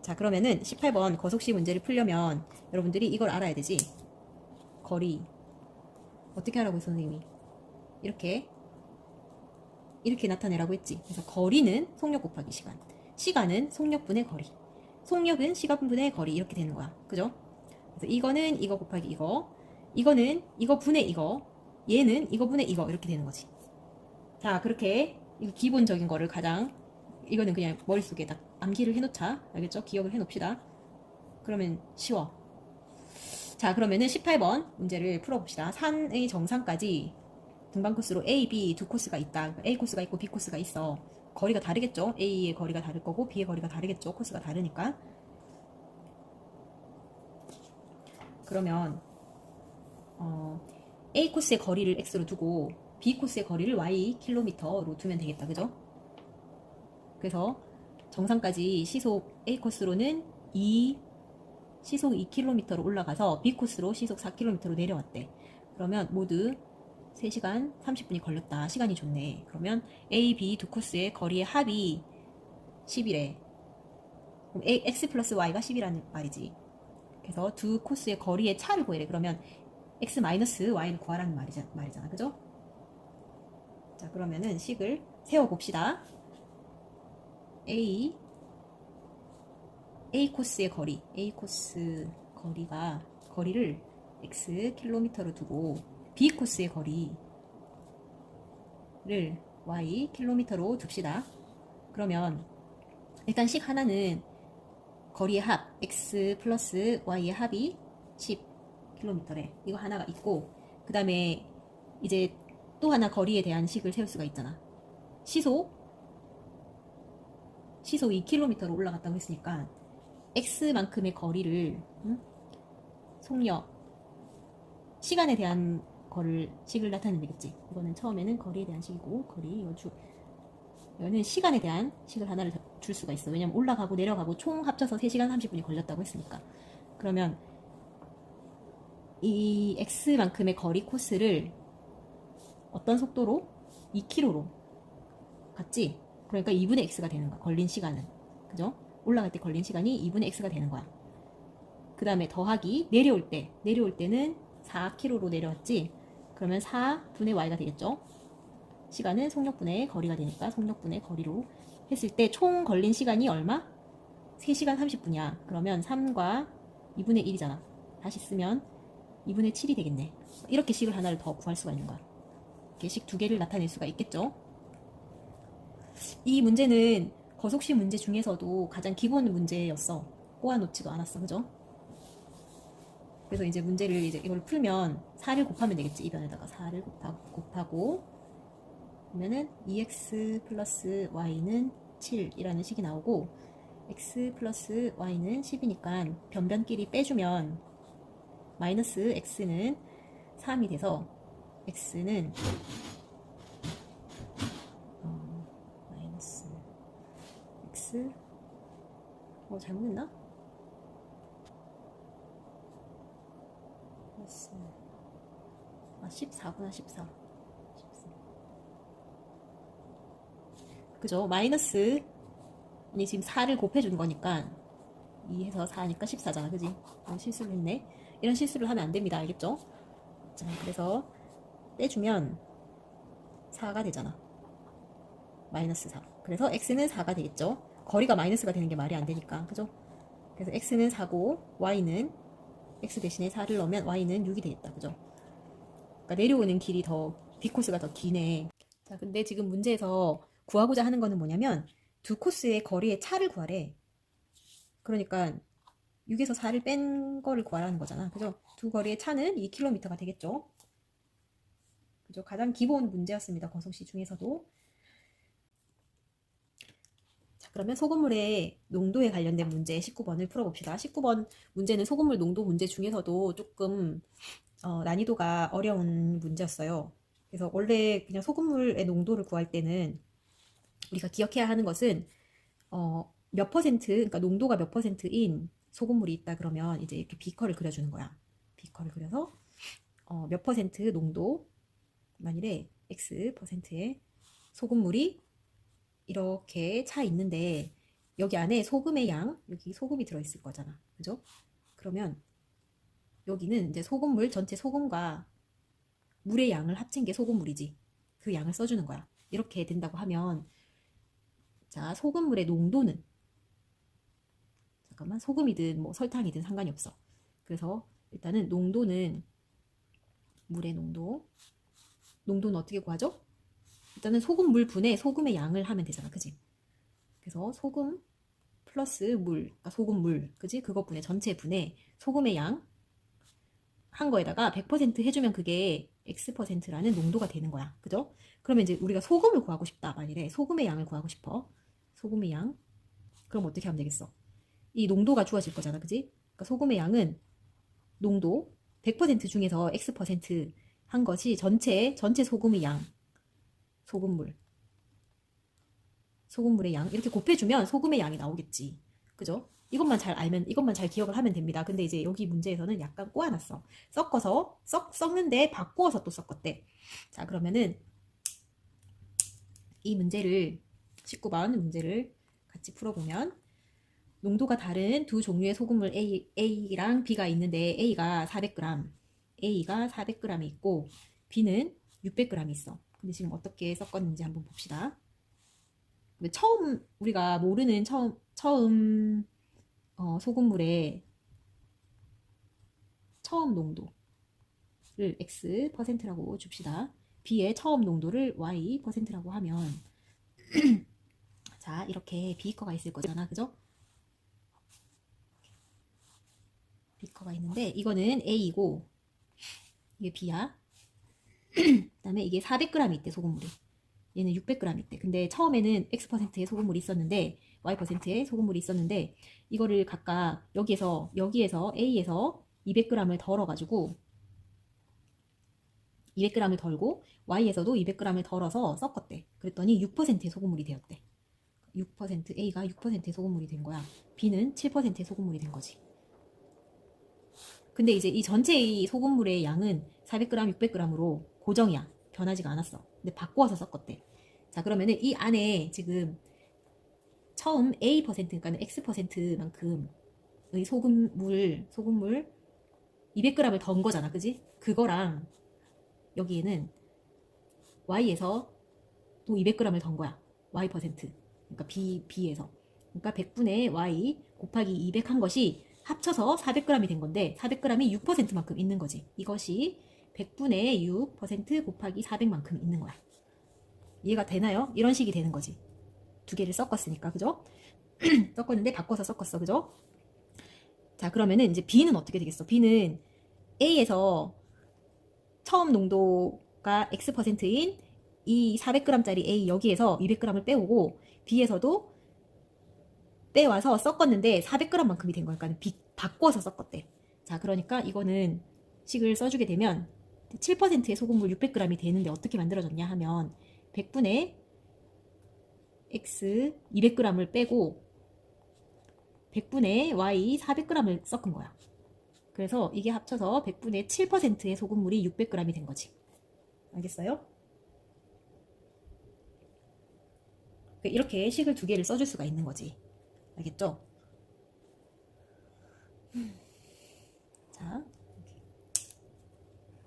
자, 그러면은 18번 거속시 문제를 풀려면 여러분들이 이걸 알아야 되지. 거리. 어떻게 하라고 선생님이? 이렇게 나타내라고 했지. 그래서 거리는 속력 곱하기 시간. 시간은 속력분의 거리. 속력은 시간분의 거리. 이렇게 되는 거야. 그죠? 그래서 이거는 이거 곱하기 이거. 이거는 이거 분의 이거. 얘는 이거 분의 이거. 이렇게 되는 거지. 자, 그렇게 이거 기본적인 거를 가장 이거는 그냥 머릿속에 딱 암기를 해놓자. 알겠죠? 기억을 해놓읍시다. 그러면 쉬워. 자, 그러면은 18번 문제를 풀어봅시다. 산의 정상까지 등반 코스로 A, B 두 코스가 있다. A 코스가 있고 B 코스가 있어. 거리가 다르겠죠? A의 거리가 다를 거고 B의 거리가 다르겠죠? 코스가 다르니까. 그러면 A 코스의 거리를 X로 두고 B 코스의 거리를 Y 킬로미터로 두면 되겠다. 그죠? 그래서 정상까지 시속 A 코스로는 시속 2km로 올라가서 B 코스로 시속 4km로 내려왔대. 그러면 모두 3시간 30분이 걸렸다. 시간이 좋네. 그러면 A, B 두 코스의 거리의 합이 10이래. 그럼 X 플러스 Y가 10이라는 말이지. 그래서 두 코스의 거리의 차를 구해래. 그러면 X 마이너스 Y를 구하라는 말이잖아. 그죠? 자, 그러면은 식을 세워봅시다. A 코스의 거리, A 코스 거리를 X 킬로미터로 두고 B 코스의 거리를 Y 킬로미터로 둡시다. 그러면 일단 식 하나는 거리의 합 X 플러스 Y의 합이 10km래. 이거 하나가 있고 그 다음에 이제 또 하나 거리에 대한 식을 세울 수가 있잖아. 시속 2km로 올라갔다고 했으니까 X만큼의 거리를 속력 시간에 대한 식을 나타내면 되겠지. 이거는 처음에는 거리에 대한 식이고 이거는 시간에 대한 식을 하나를 줄 수가 있어. 왜냐면 올라가고 내려가고 총 합쳐서 3시간 30분이 걸렸다고 했으니까. 그러면 이 X만큼의 거리 코스를 어떤 속도로? 2km로 갔지? 그러니까 2분의 X가 되는 거야. 걸린 시간은. 그죠? 올라갈 때 걸린 시간이 2분의 X가 되는 거야. 그 다음에 더하기 내려올 때는 4km로 내려왔지? 그러면 4분의 Y가 되겠죠? 시간은 속력분의 거리가 되니까 속력분의 거리로 했을 때 총 걸린 시간이 얼마? 3시간 30분이야. 그러면 3과 2분의 1이잖아. 다시 쓰면 2분의 7이 되겠네. 이렇게 식을 하나를 더 구할 수가 있는 거야. 이렇게 식 두 개를 나타낼 수가 있겠죠? 이 문제는 거속시 문제 중에서도 가장 기본 문제였어. 꼬아놓지도 않았어. 그죠? 그래서 이제 문제를 이걸 풀면 4를 곱하면 되겠지. 이 변에다가 4를 곱하고 그러면은 2x 플러스 y는 7이라는 식이 나오고 x 플러스 y는 10이니까 변변끼리 빼주면 마이너스 x는 3이 돼서 x는 마이너스 x 잘못했나? 플러스 14구나, 14. 14. 그죠? 마이너스, 아니, 지금 4를 곱해준 거니까, 2해서 4니까 14잖아. 그지? 실수를 했네. 이런 실수를 하면 안 됩니다. 알겠죠? 자, 그래서 떼주면 4가 되잖아. 마이너스 4. 그래서 x는 4가 되겠죠? 거리가 마이너스가 되는 게 말이 안 되니까. 그죠? 그래서 x는 4고, y는 x 대신에 4를 넣으면 y는 6이 되겠다. 그죠? 그러니까 내려오는 길이 더, b코스가 더 기네. 자, 근데 지금 문제에서 구하고자 하는 거는 뭐냐면, 두 코스의 거리의 차를 구하래. 그러니까 6에서 4를 뺀 거를 구하라는 거잖아. 그죠? 두 거리의 차는 2km가 되겠죠? 그죠? 가장 기본 문제였습니다. 거성시 중에서도. 자, 그러면 소금물의 농도에 관련된 문제 19번을 풀어봅시다. 19번 문제는 소금물 농도 문제 중에서도 조금 난이도가 어려운 문제였어요. 그래서 원래 그냥 소금물의 농도를 구할 때는 우리가 기억해야 하는 것은 몇 퍼센트, 그러니까 농도가 몇 퍼센트인 소금물이 있다 그러면 이제 이렇게 비커를 그려주는 거야. 비커를 그려서 몇 퍼센트 농도, 만일에 X 퍼센트의 소금물이 이렇게 차 있는데 여기 안에 소금의 양, 여기 소금이 들어있을 거잖아. 그죠? 그러면 여기는 이제 소금물, 전체 소금과 물의 양을 합친 게 소금물이지. 그 양을 써주는 거야. 이렇게 된다고 하면 자, 소금물의 농도는 잠깐만, 소금이든 뭐 설탕이든 상관이 없어. 그래서 일단은 농도는 물의 농도는 어떻게 구하죠? 일단은 소금물 분의 소금의 양을 하면 되잖아. 그지? 그래서 소금 플러스 물, 그러니까 소금물, 그지? 그것 분의 전체 분의 소금의 양 한 거에다가 100% 해주면 그게 X%라는 농도가 되는 거야. 그죠? 그러면 이제 우리가 소금을 구하고 싶다. 만일에 소금의 양을 구하고 싶어. 소금의 양. 그럼 어떻게 하면 되겠어? 이 농도가 주어질 거잖아. 그지? 그러니까 소금의 양은 농도 100% 중에서 X% 한 것이 전체 소금의 양. 소금물의 양 이렇게 곱해주면 소금의 양이 나오겠지. 그죠? 이것만 잘 알면, 이것만 잘 기억을 하면 됩니다. 근데 이제 여기 문제에서는 약간 꼬아놨어. 섞어서 섞는데 바꾸어서 또 섞었대. 자, 그러면은 이 문제를 19번 문제를 같이 풀어보면 농도가 다른 두 종류의 소금물 A랑 B가 있는데 A가 400g이 있고 B는 600g이 있어. 근데 지금 어떻게 섞었는지 한번 봅시다. 처음 우리가 모르는 처음 소금물의 처음 농도를 X%라고 줍시다. B의 처음 농도를 Y%라고 하면 자, 이렇게 비커가 있을 거잖아. 그죠? 비커가 있는데 이거는 A이고 이게 B야. 그다음에 이게 400g 있대, 소금물이. 얘는 600g 있대. 근데 처음에는 X%의 소금물이 있었는데 Y%의 소금물이 있었는데 이거를 각각 여기에서 A에서 200g을 덜어가지고 200g을 덜고 Y에서도 200g을 덜어서 섞었대. 그랬더니 6%의 소금물이 되었대. 6% A가 6%의 소금물이 된 거야. B는 7%의 소금물이 된 거지. 근데 이제 이 전체의 소금물의 양은 400g, 600g으로 고정이야. 변하지가 않았어. 근데 바꾸어서 섞었대. 자, 그러면은 이 안에 지금 처음 그러니까 X%만큼의 소금물 200g을 던 거잖아. 그지? 그거랑 여기에는 Y에서 또 200g을 던 거야. Y%. 그러니까 B에서. 그러니까 100분의 Y 곱하기 200 한 것이 합쳐서 400g이 된 건데 400g이 6%만큼 있는 거지. 이것이 100분의 6% 곱하기 400만큼 있는 거야. 이해가 되나요? 이런 식이 되는 거지. 두 개를 섞었으니까. 그죠? 섞었는데 바꿔서 섞었어. 그죠? 자, 그러면은 이제 B는 어떻게 되겠어? B는 A에서 처음 농도가 X%인 이 400g짜리 A 여기에서 200g을 빼오고 B에서도 빼와서 섞었는데 400g만큼이 된 거야. 그러니까 바꿔서 섞었대. 자, 그러니까 이거는 식을 써주게 되면 7%의 소금물 600g이 되는데 어떻게 만들어졌냐 하면 100분의 X 200g을 빼고 100분의 Y 400g을 섞은 거야. 그래서 이게 합쳐서 100분의 7%의 소금물이 600g이 된 거지. 알겠어요? 이렇게 식을 두 개를 써줄 수가 있는 거지. 알겠죠? 자,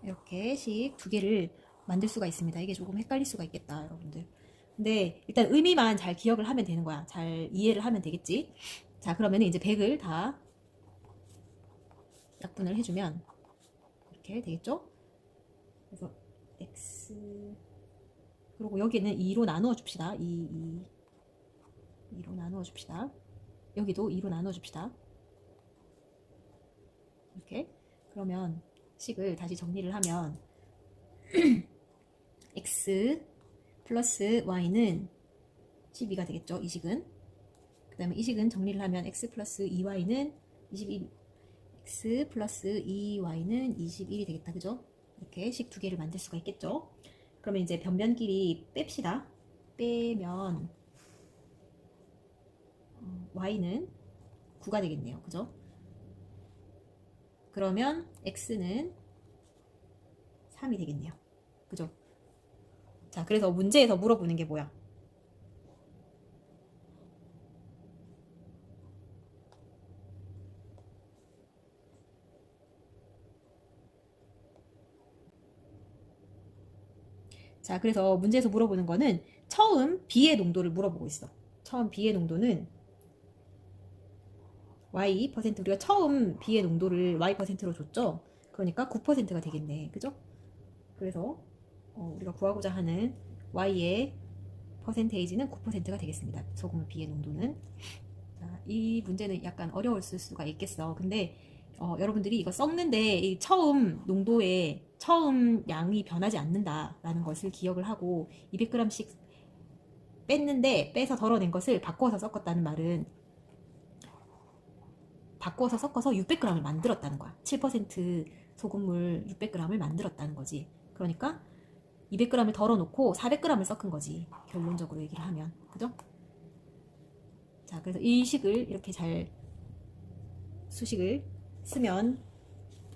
이렇게 식 두 개를 만들 수가 있습니다. 이게 조금 헷갈릴 수가 있겠다, 여러분들. 근데 일단 의미만 잘 기억을 하면 되는 거야. 잘 이해를 하면 되겠지? 자, 그러면 이제 100을 다 약분을 해주면 이렇게 되겠죠? 그래서 x 그리고 여기는 2로 나누어 줍시다. 2로 나누어 줍시다. 여기도 2로 나누어 줍시다. 이렇게. 그러면 식을 다시 정리를 하면 x 플러스 y는 12가 되겠죠. 이 식은. 그 다음에 이 식은 정리를 하면 x 플러스 2y는 21, x 플러스 2y는 21이 되겠다. 그죠? 이렇게 식 두 개를 만들 수가 있겠죠. 그러면 이제 변변끼리 뺍시다. 빼면 y는 9가 되겠네요. 그죠? 그러면 x는 3이 되겠네요. 그죠? 자, 그래서 문제에서 물어보는 게 뭐야? 자, 그래서 문제에서 물어보는 거는 처음 B의 농도를 물어보고 있어. 처음 B의 농도는 Y%, 우리가 처음 B의 농도를 Y%로 줬죠? 그러니까 9%가 되겠네. 그죠? 그래서 우리가 구하고자 하는 Y의 퍼센테이지는 9%가 되겠습니다. 소금 B의 농도는. 자, 이 문제는 약간 어려울 수가 있겠어. 근데 여러분들이 이거 썩는데 이 처음 농도의 처음 양이 변하지 않는다라는 것을 기억을 하고 200g씩 뺐는데 빼서 덜어낸 것을 바꿔서 섞었다는 말은 바꿔서 섞어서 600g을 만들었다는 거야. 7% 소금물 600g을 만들었다는 거지. 그러니까 200g을 덜어놓고 400g을 섞은 거지. 결론적으로 얘기를 하면. 그죠? 자, 그래서 이 식을 이렇게 잘 수식을 쓰면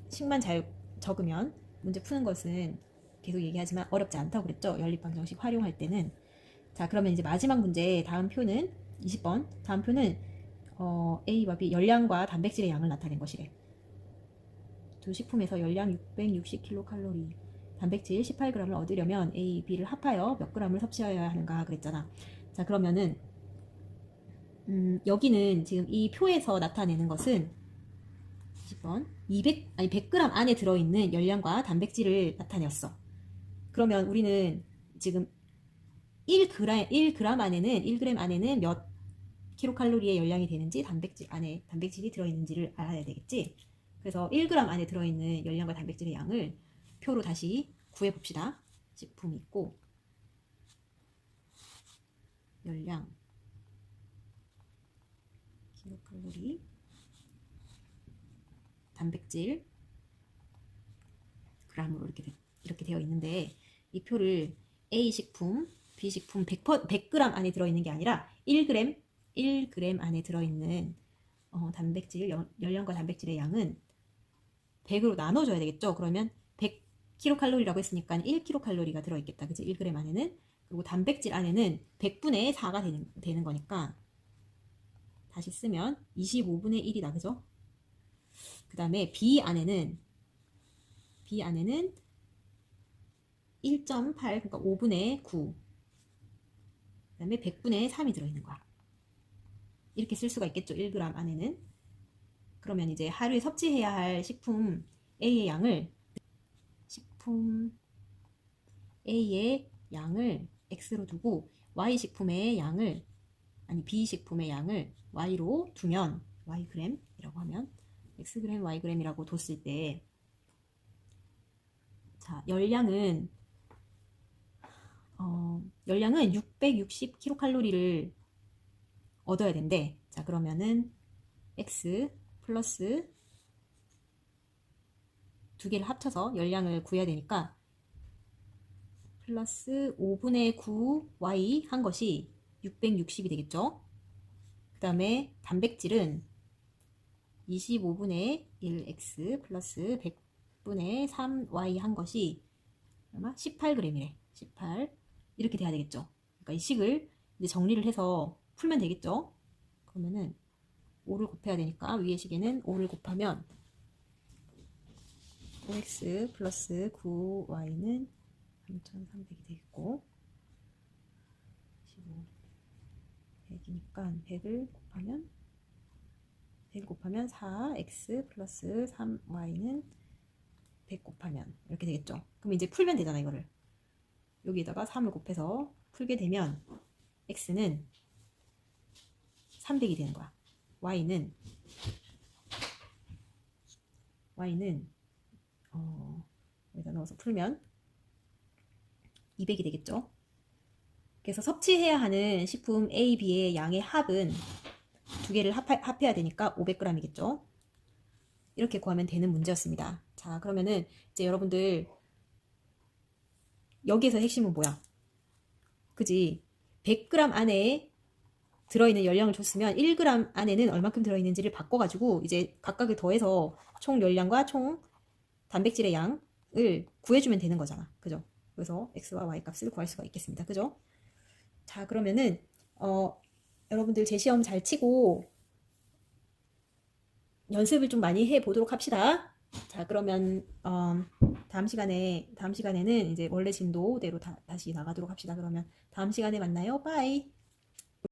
식만 잘 적으면 문제 푸는 것은 계속 얘기하지만 어렵지 않다고 그랬죠. 연립방정식 활용할 때는. 자, 그러면 이제 마지막 문제 다음 표는 20번. 다음 표는 A와 B 열량과 단백질의 양을 나타낸 것이래. 두 식품에서 열량 660kcal, 단백질 18g을 얻으려면 A, B를 합하여 몇 g을 섭취해야 하는가 그랬잖아. 자, 그러면은 여기는 지금 이 표에서 나타내는 것은 10번 100g 안에 들어있는 열량과 단백질을 나타냈어. 그러면 우리는 지금 1g 안에는 1g 안에는 몇 킬로칼로리의 열량이 되는지 단백질이 들어있는지를 알아야 되겠지. 그래서 1g 안에 들어있는 열량과 단백질의 양을 표로 다시 구해봅시다. 식품이 있고 열량 킬로칼로리 단백질 g으로 이렇게 되어 있는데 이 표를 A 식품, B 식품 100g 안에 들어있는 게 아니라 1g 안에 들어있는 단백질 열량과 단백질의 양은 100으로 나눠줘야 되겠죠. 그러면 100kcal라고 했으니까 1kcal가 들어있겠다. 그치? 1g 안에는. 그리고 단백질 안에는 100분의 4가 되는 거니까 다시 쓰면 25분의 1이다. 그죠? 그 다음에 B 안에는 1.8, 그러니까 5분의 9. 그 다음에 100분의 3이 들어있는 거야. 이렇게 쓸 수가 있겠죠. 1g 안에는. 그러면 이제 하루에 섭취해야 할 식품 A의 양을 X로 두고 B 식품의 양을 Y로 두면 Yg이라고 하면 Xg, Yg이라고 뒀을 때 자, 열량은 660kcal를 얻어야 된대. 자, 그러면은 X 플러스 두 개를 합쳐서 열량을 구해야 되니까 플러스 5분의 9 Y 한 것이 660이 되겠죠. 그 다음에 단백질은 25분의 1x 플러스 100분의 3y 한 것이 얼마? 18g이래. 18. 이렇게 돼야 되겠죠. 그러니까 이 식을 이제 정리를 해서 풀면 되겠죠. 그러면은 5를 곱해야 되니까 위의 식에는 5를 곱하면 5x 플러스 9y는 3300이 되겠고 15 100이니까 100을 곱하면 4x 플러스 3y는 100 곱하면 이렇게 되겠죠. 그럼 이제 풀면 되잖아 이거를. 여기에다가 3을 곱해서 풀게 되면 x는 300이 되는 거야. y는 여기다 넣어서 풀면 200이 되겠죠. 그래서 섭취해야 하는 식품 A, B의 양의 합은 두 개를 합해야 되니까 500g이겠죠. 이렇게 구하면 되는 문제였습니다. 자, 그러면은 이제 여러분들 여기에서 핵심은 뭐야? 그지? 100g 안에 들어있는 열량을 줬으면 1g 안에는 얼마큼 들어있는지를 바꿔가지고 이제 각각을 더해서 총 열량과 총 단백질의 양을 구해주면 되는 거잖아. 그죠? 그래서 x와 y 값을 구할 수가 있겠습니다. 그죠? 자, 그러면은 여러분들 제 시험 잘 치고 연습을 좀 많이 해 보도록 합시다. 자, 그러면 다음 시간에는 이제 원래 진도대로 다시 나가도록 합시다. 그러면 다음 시간에 만나요. 빠이.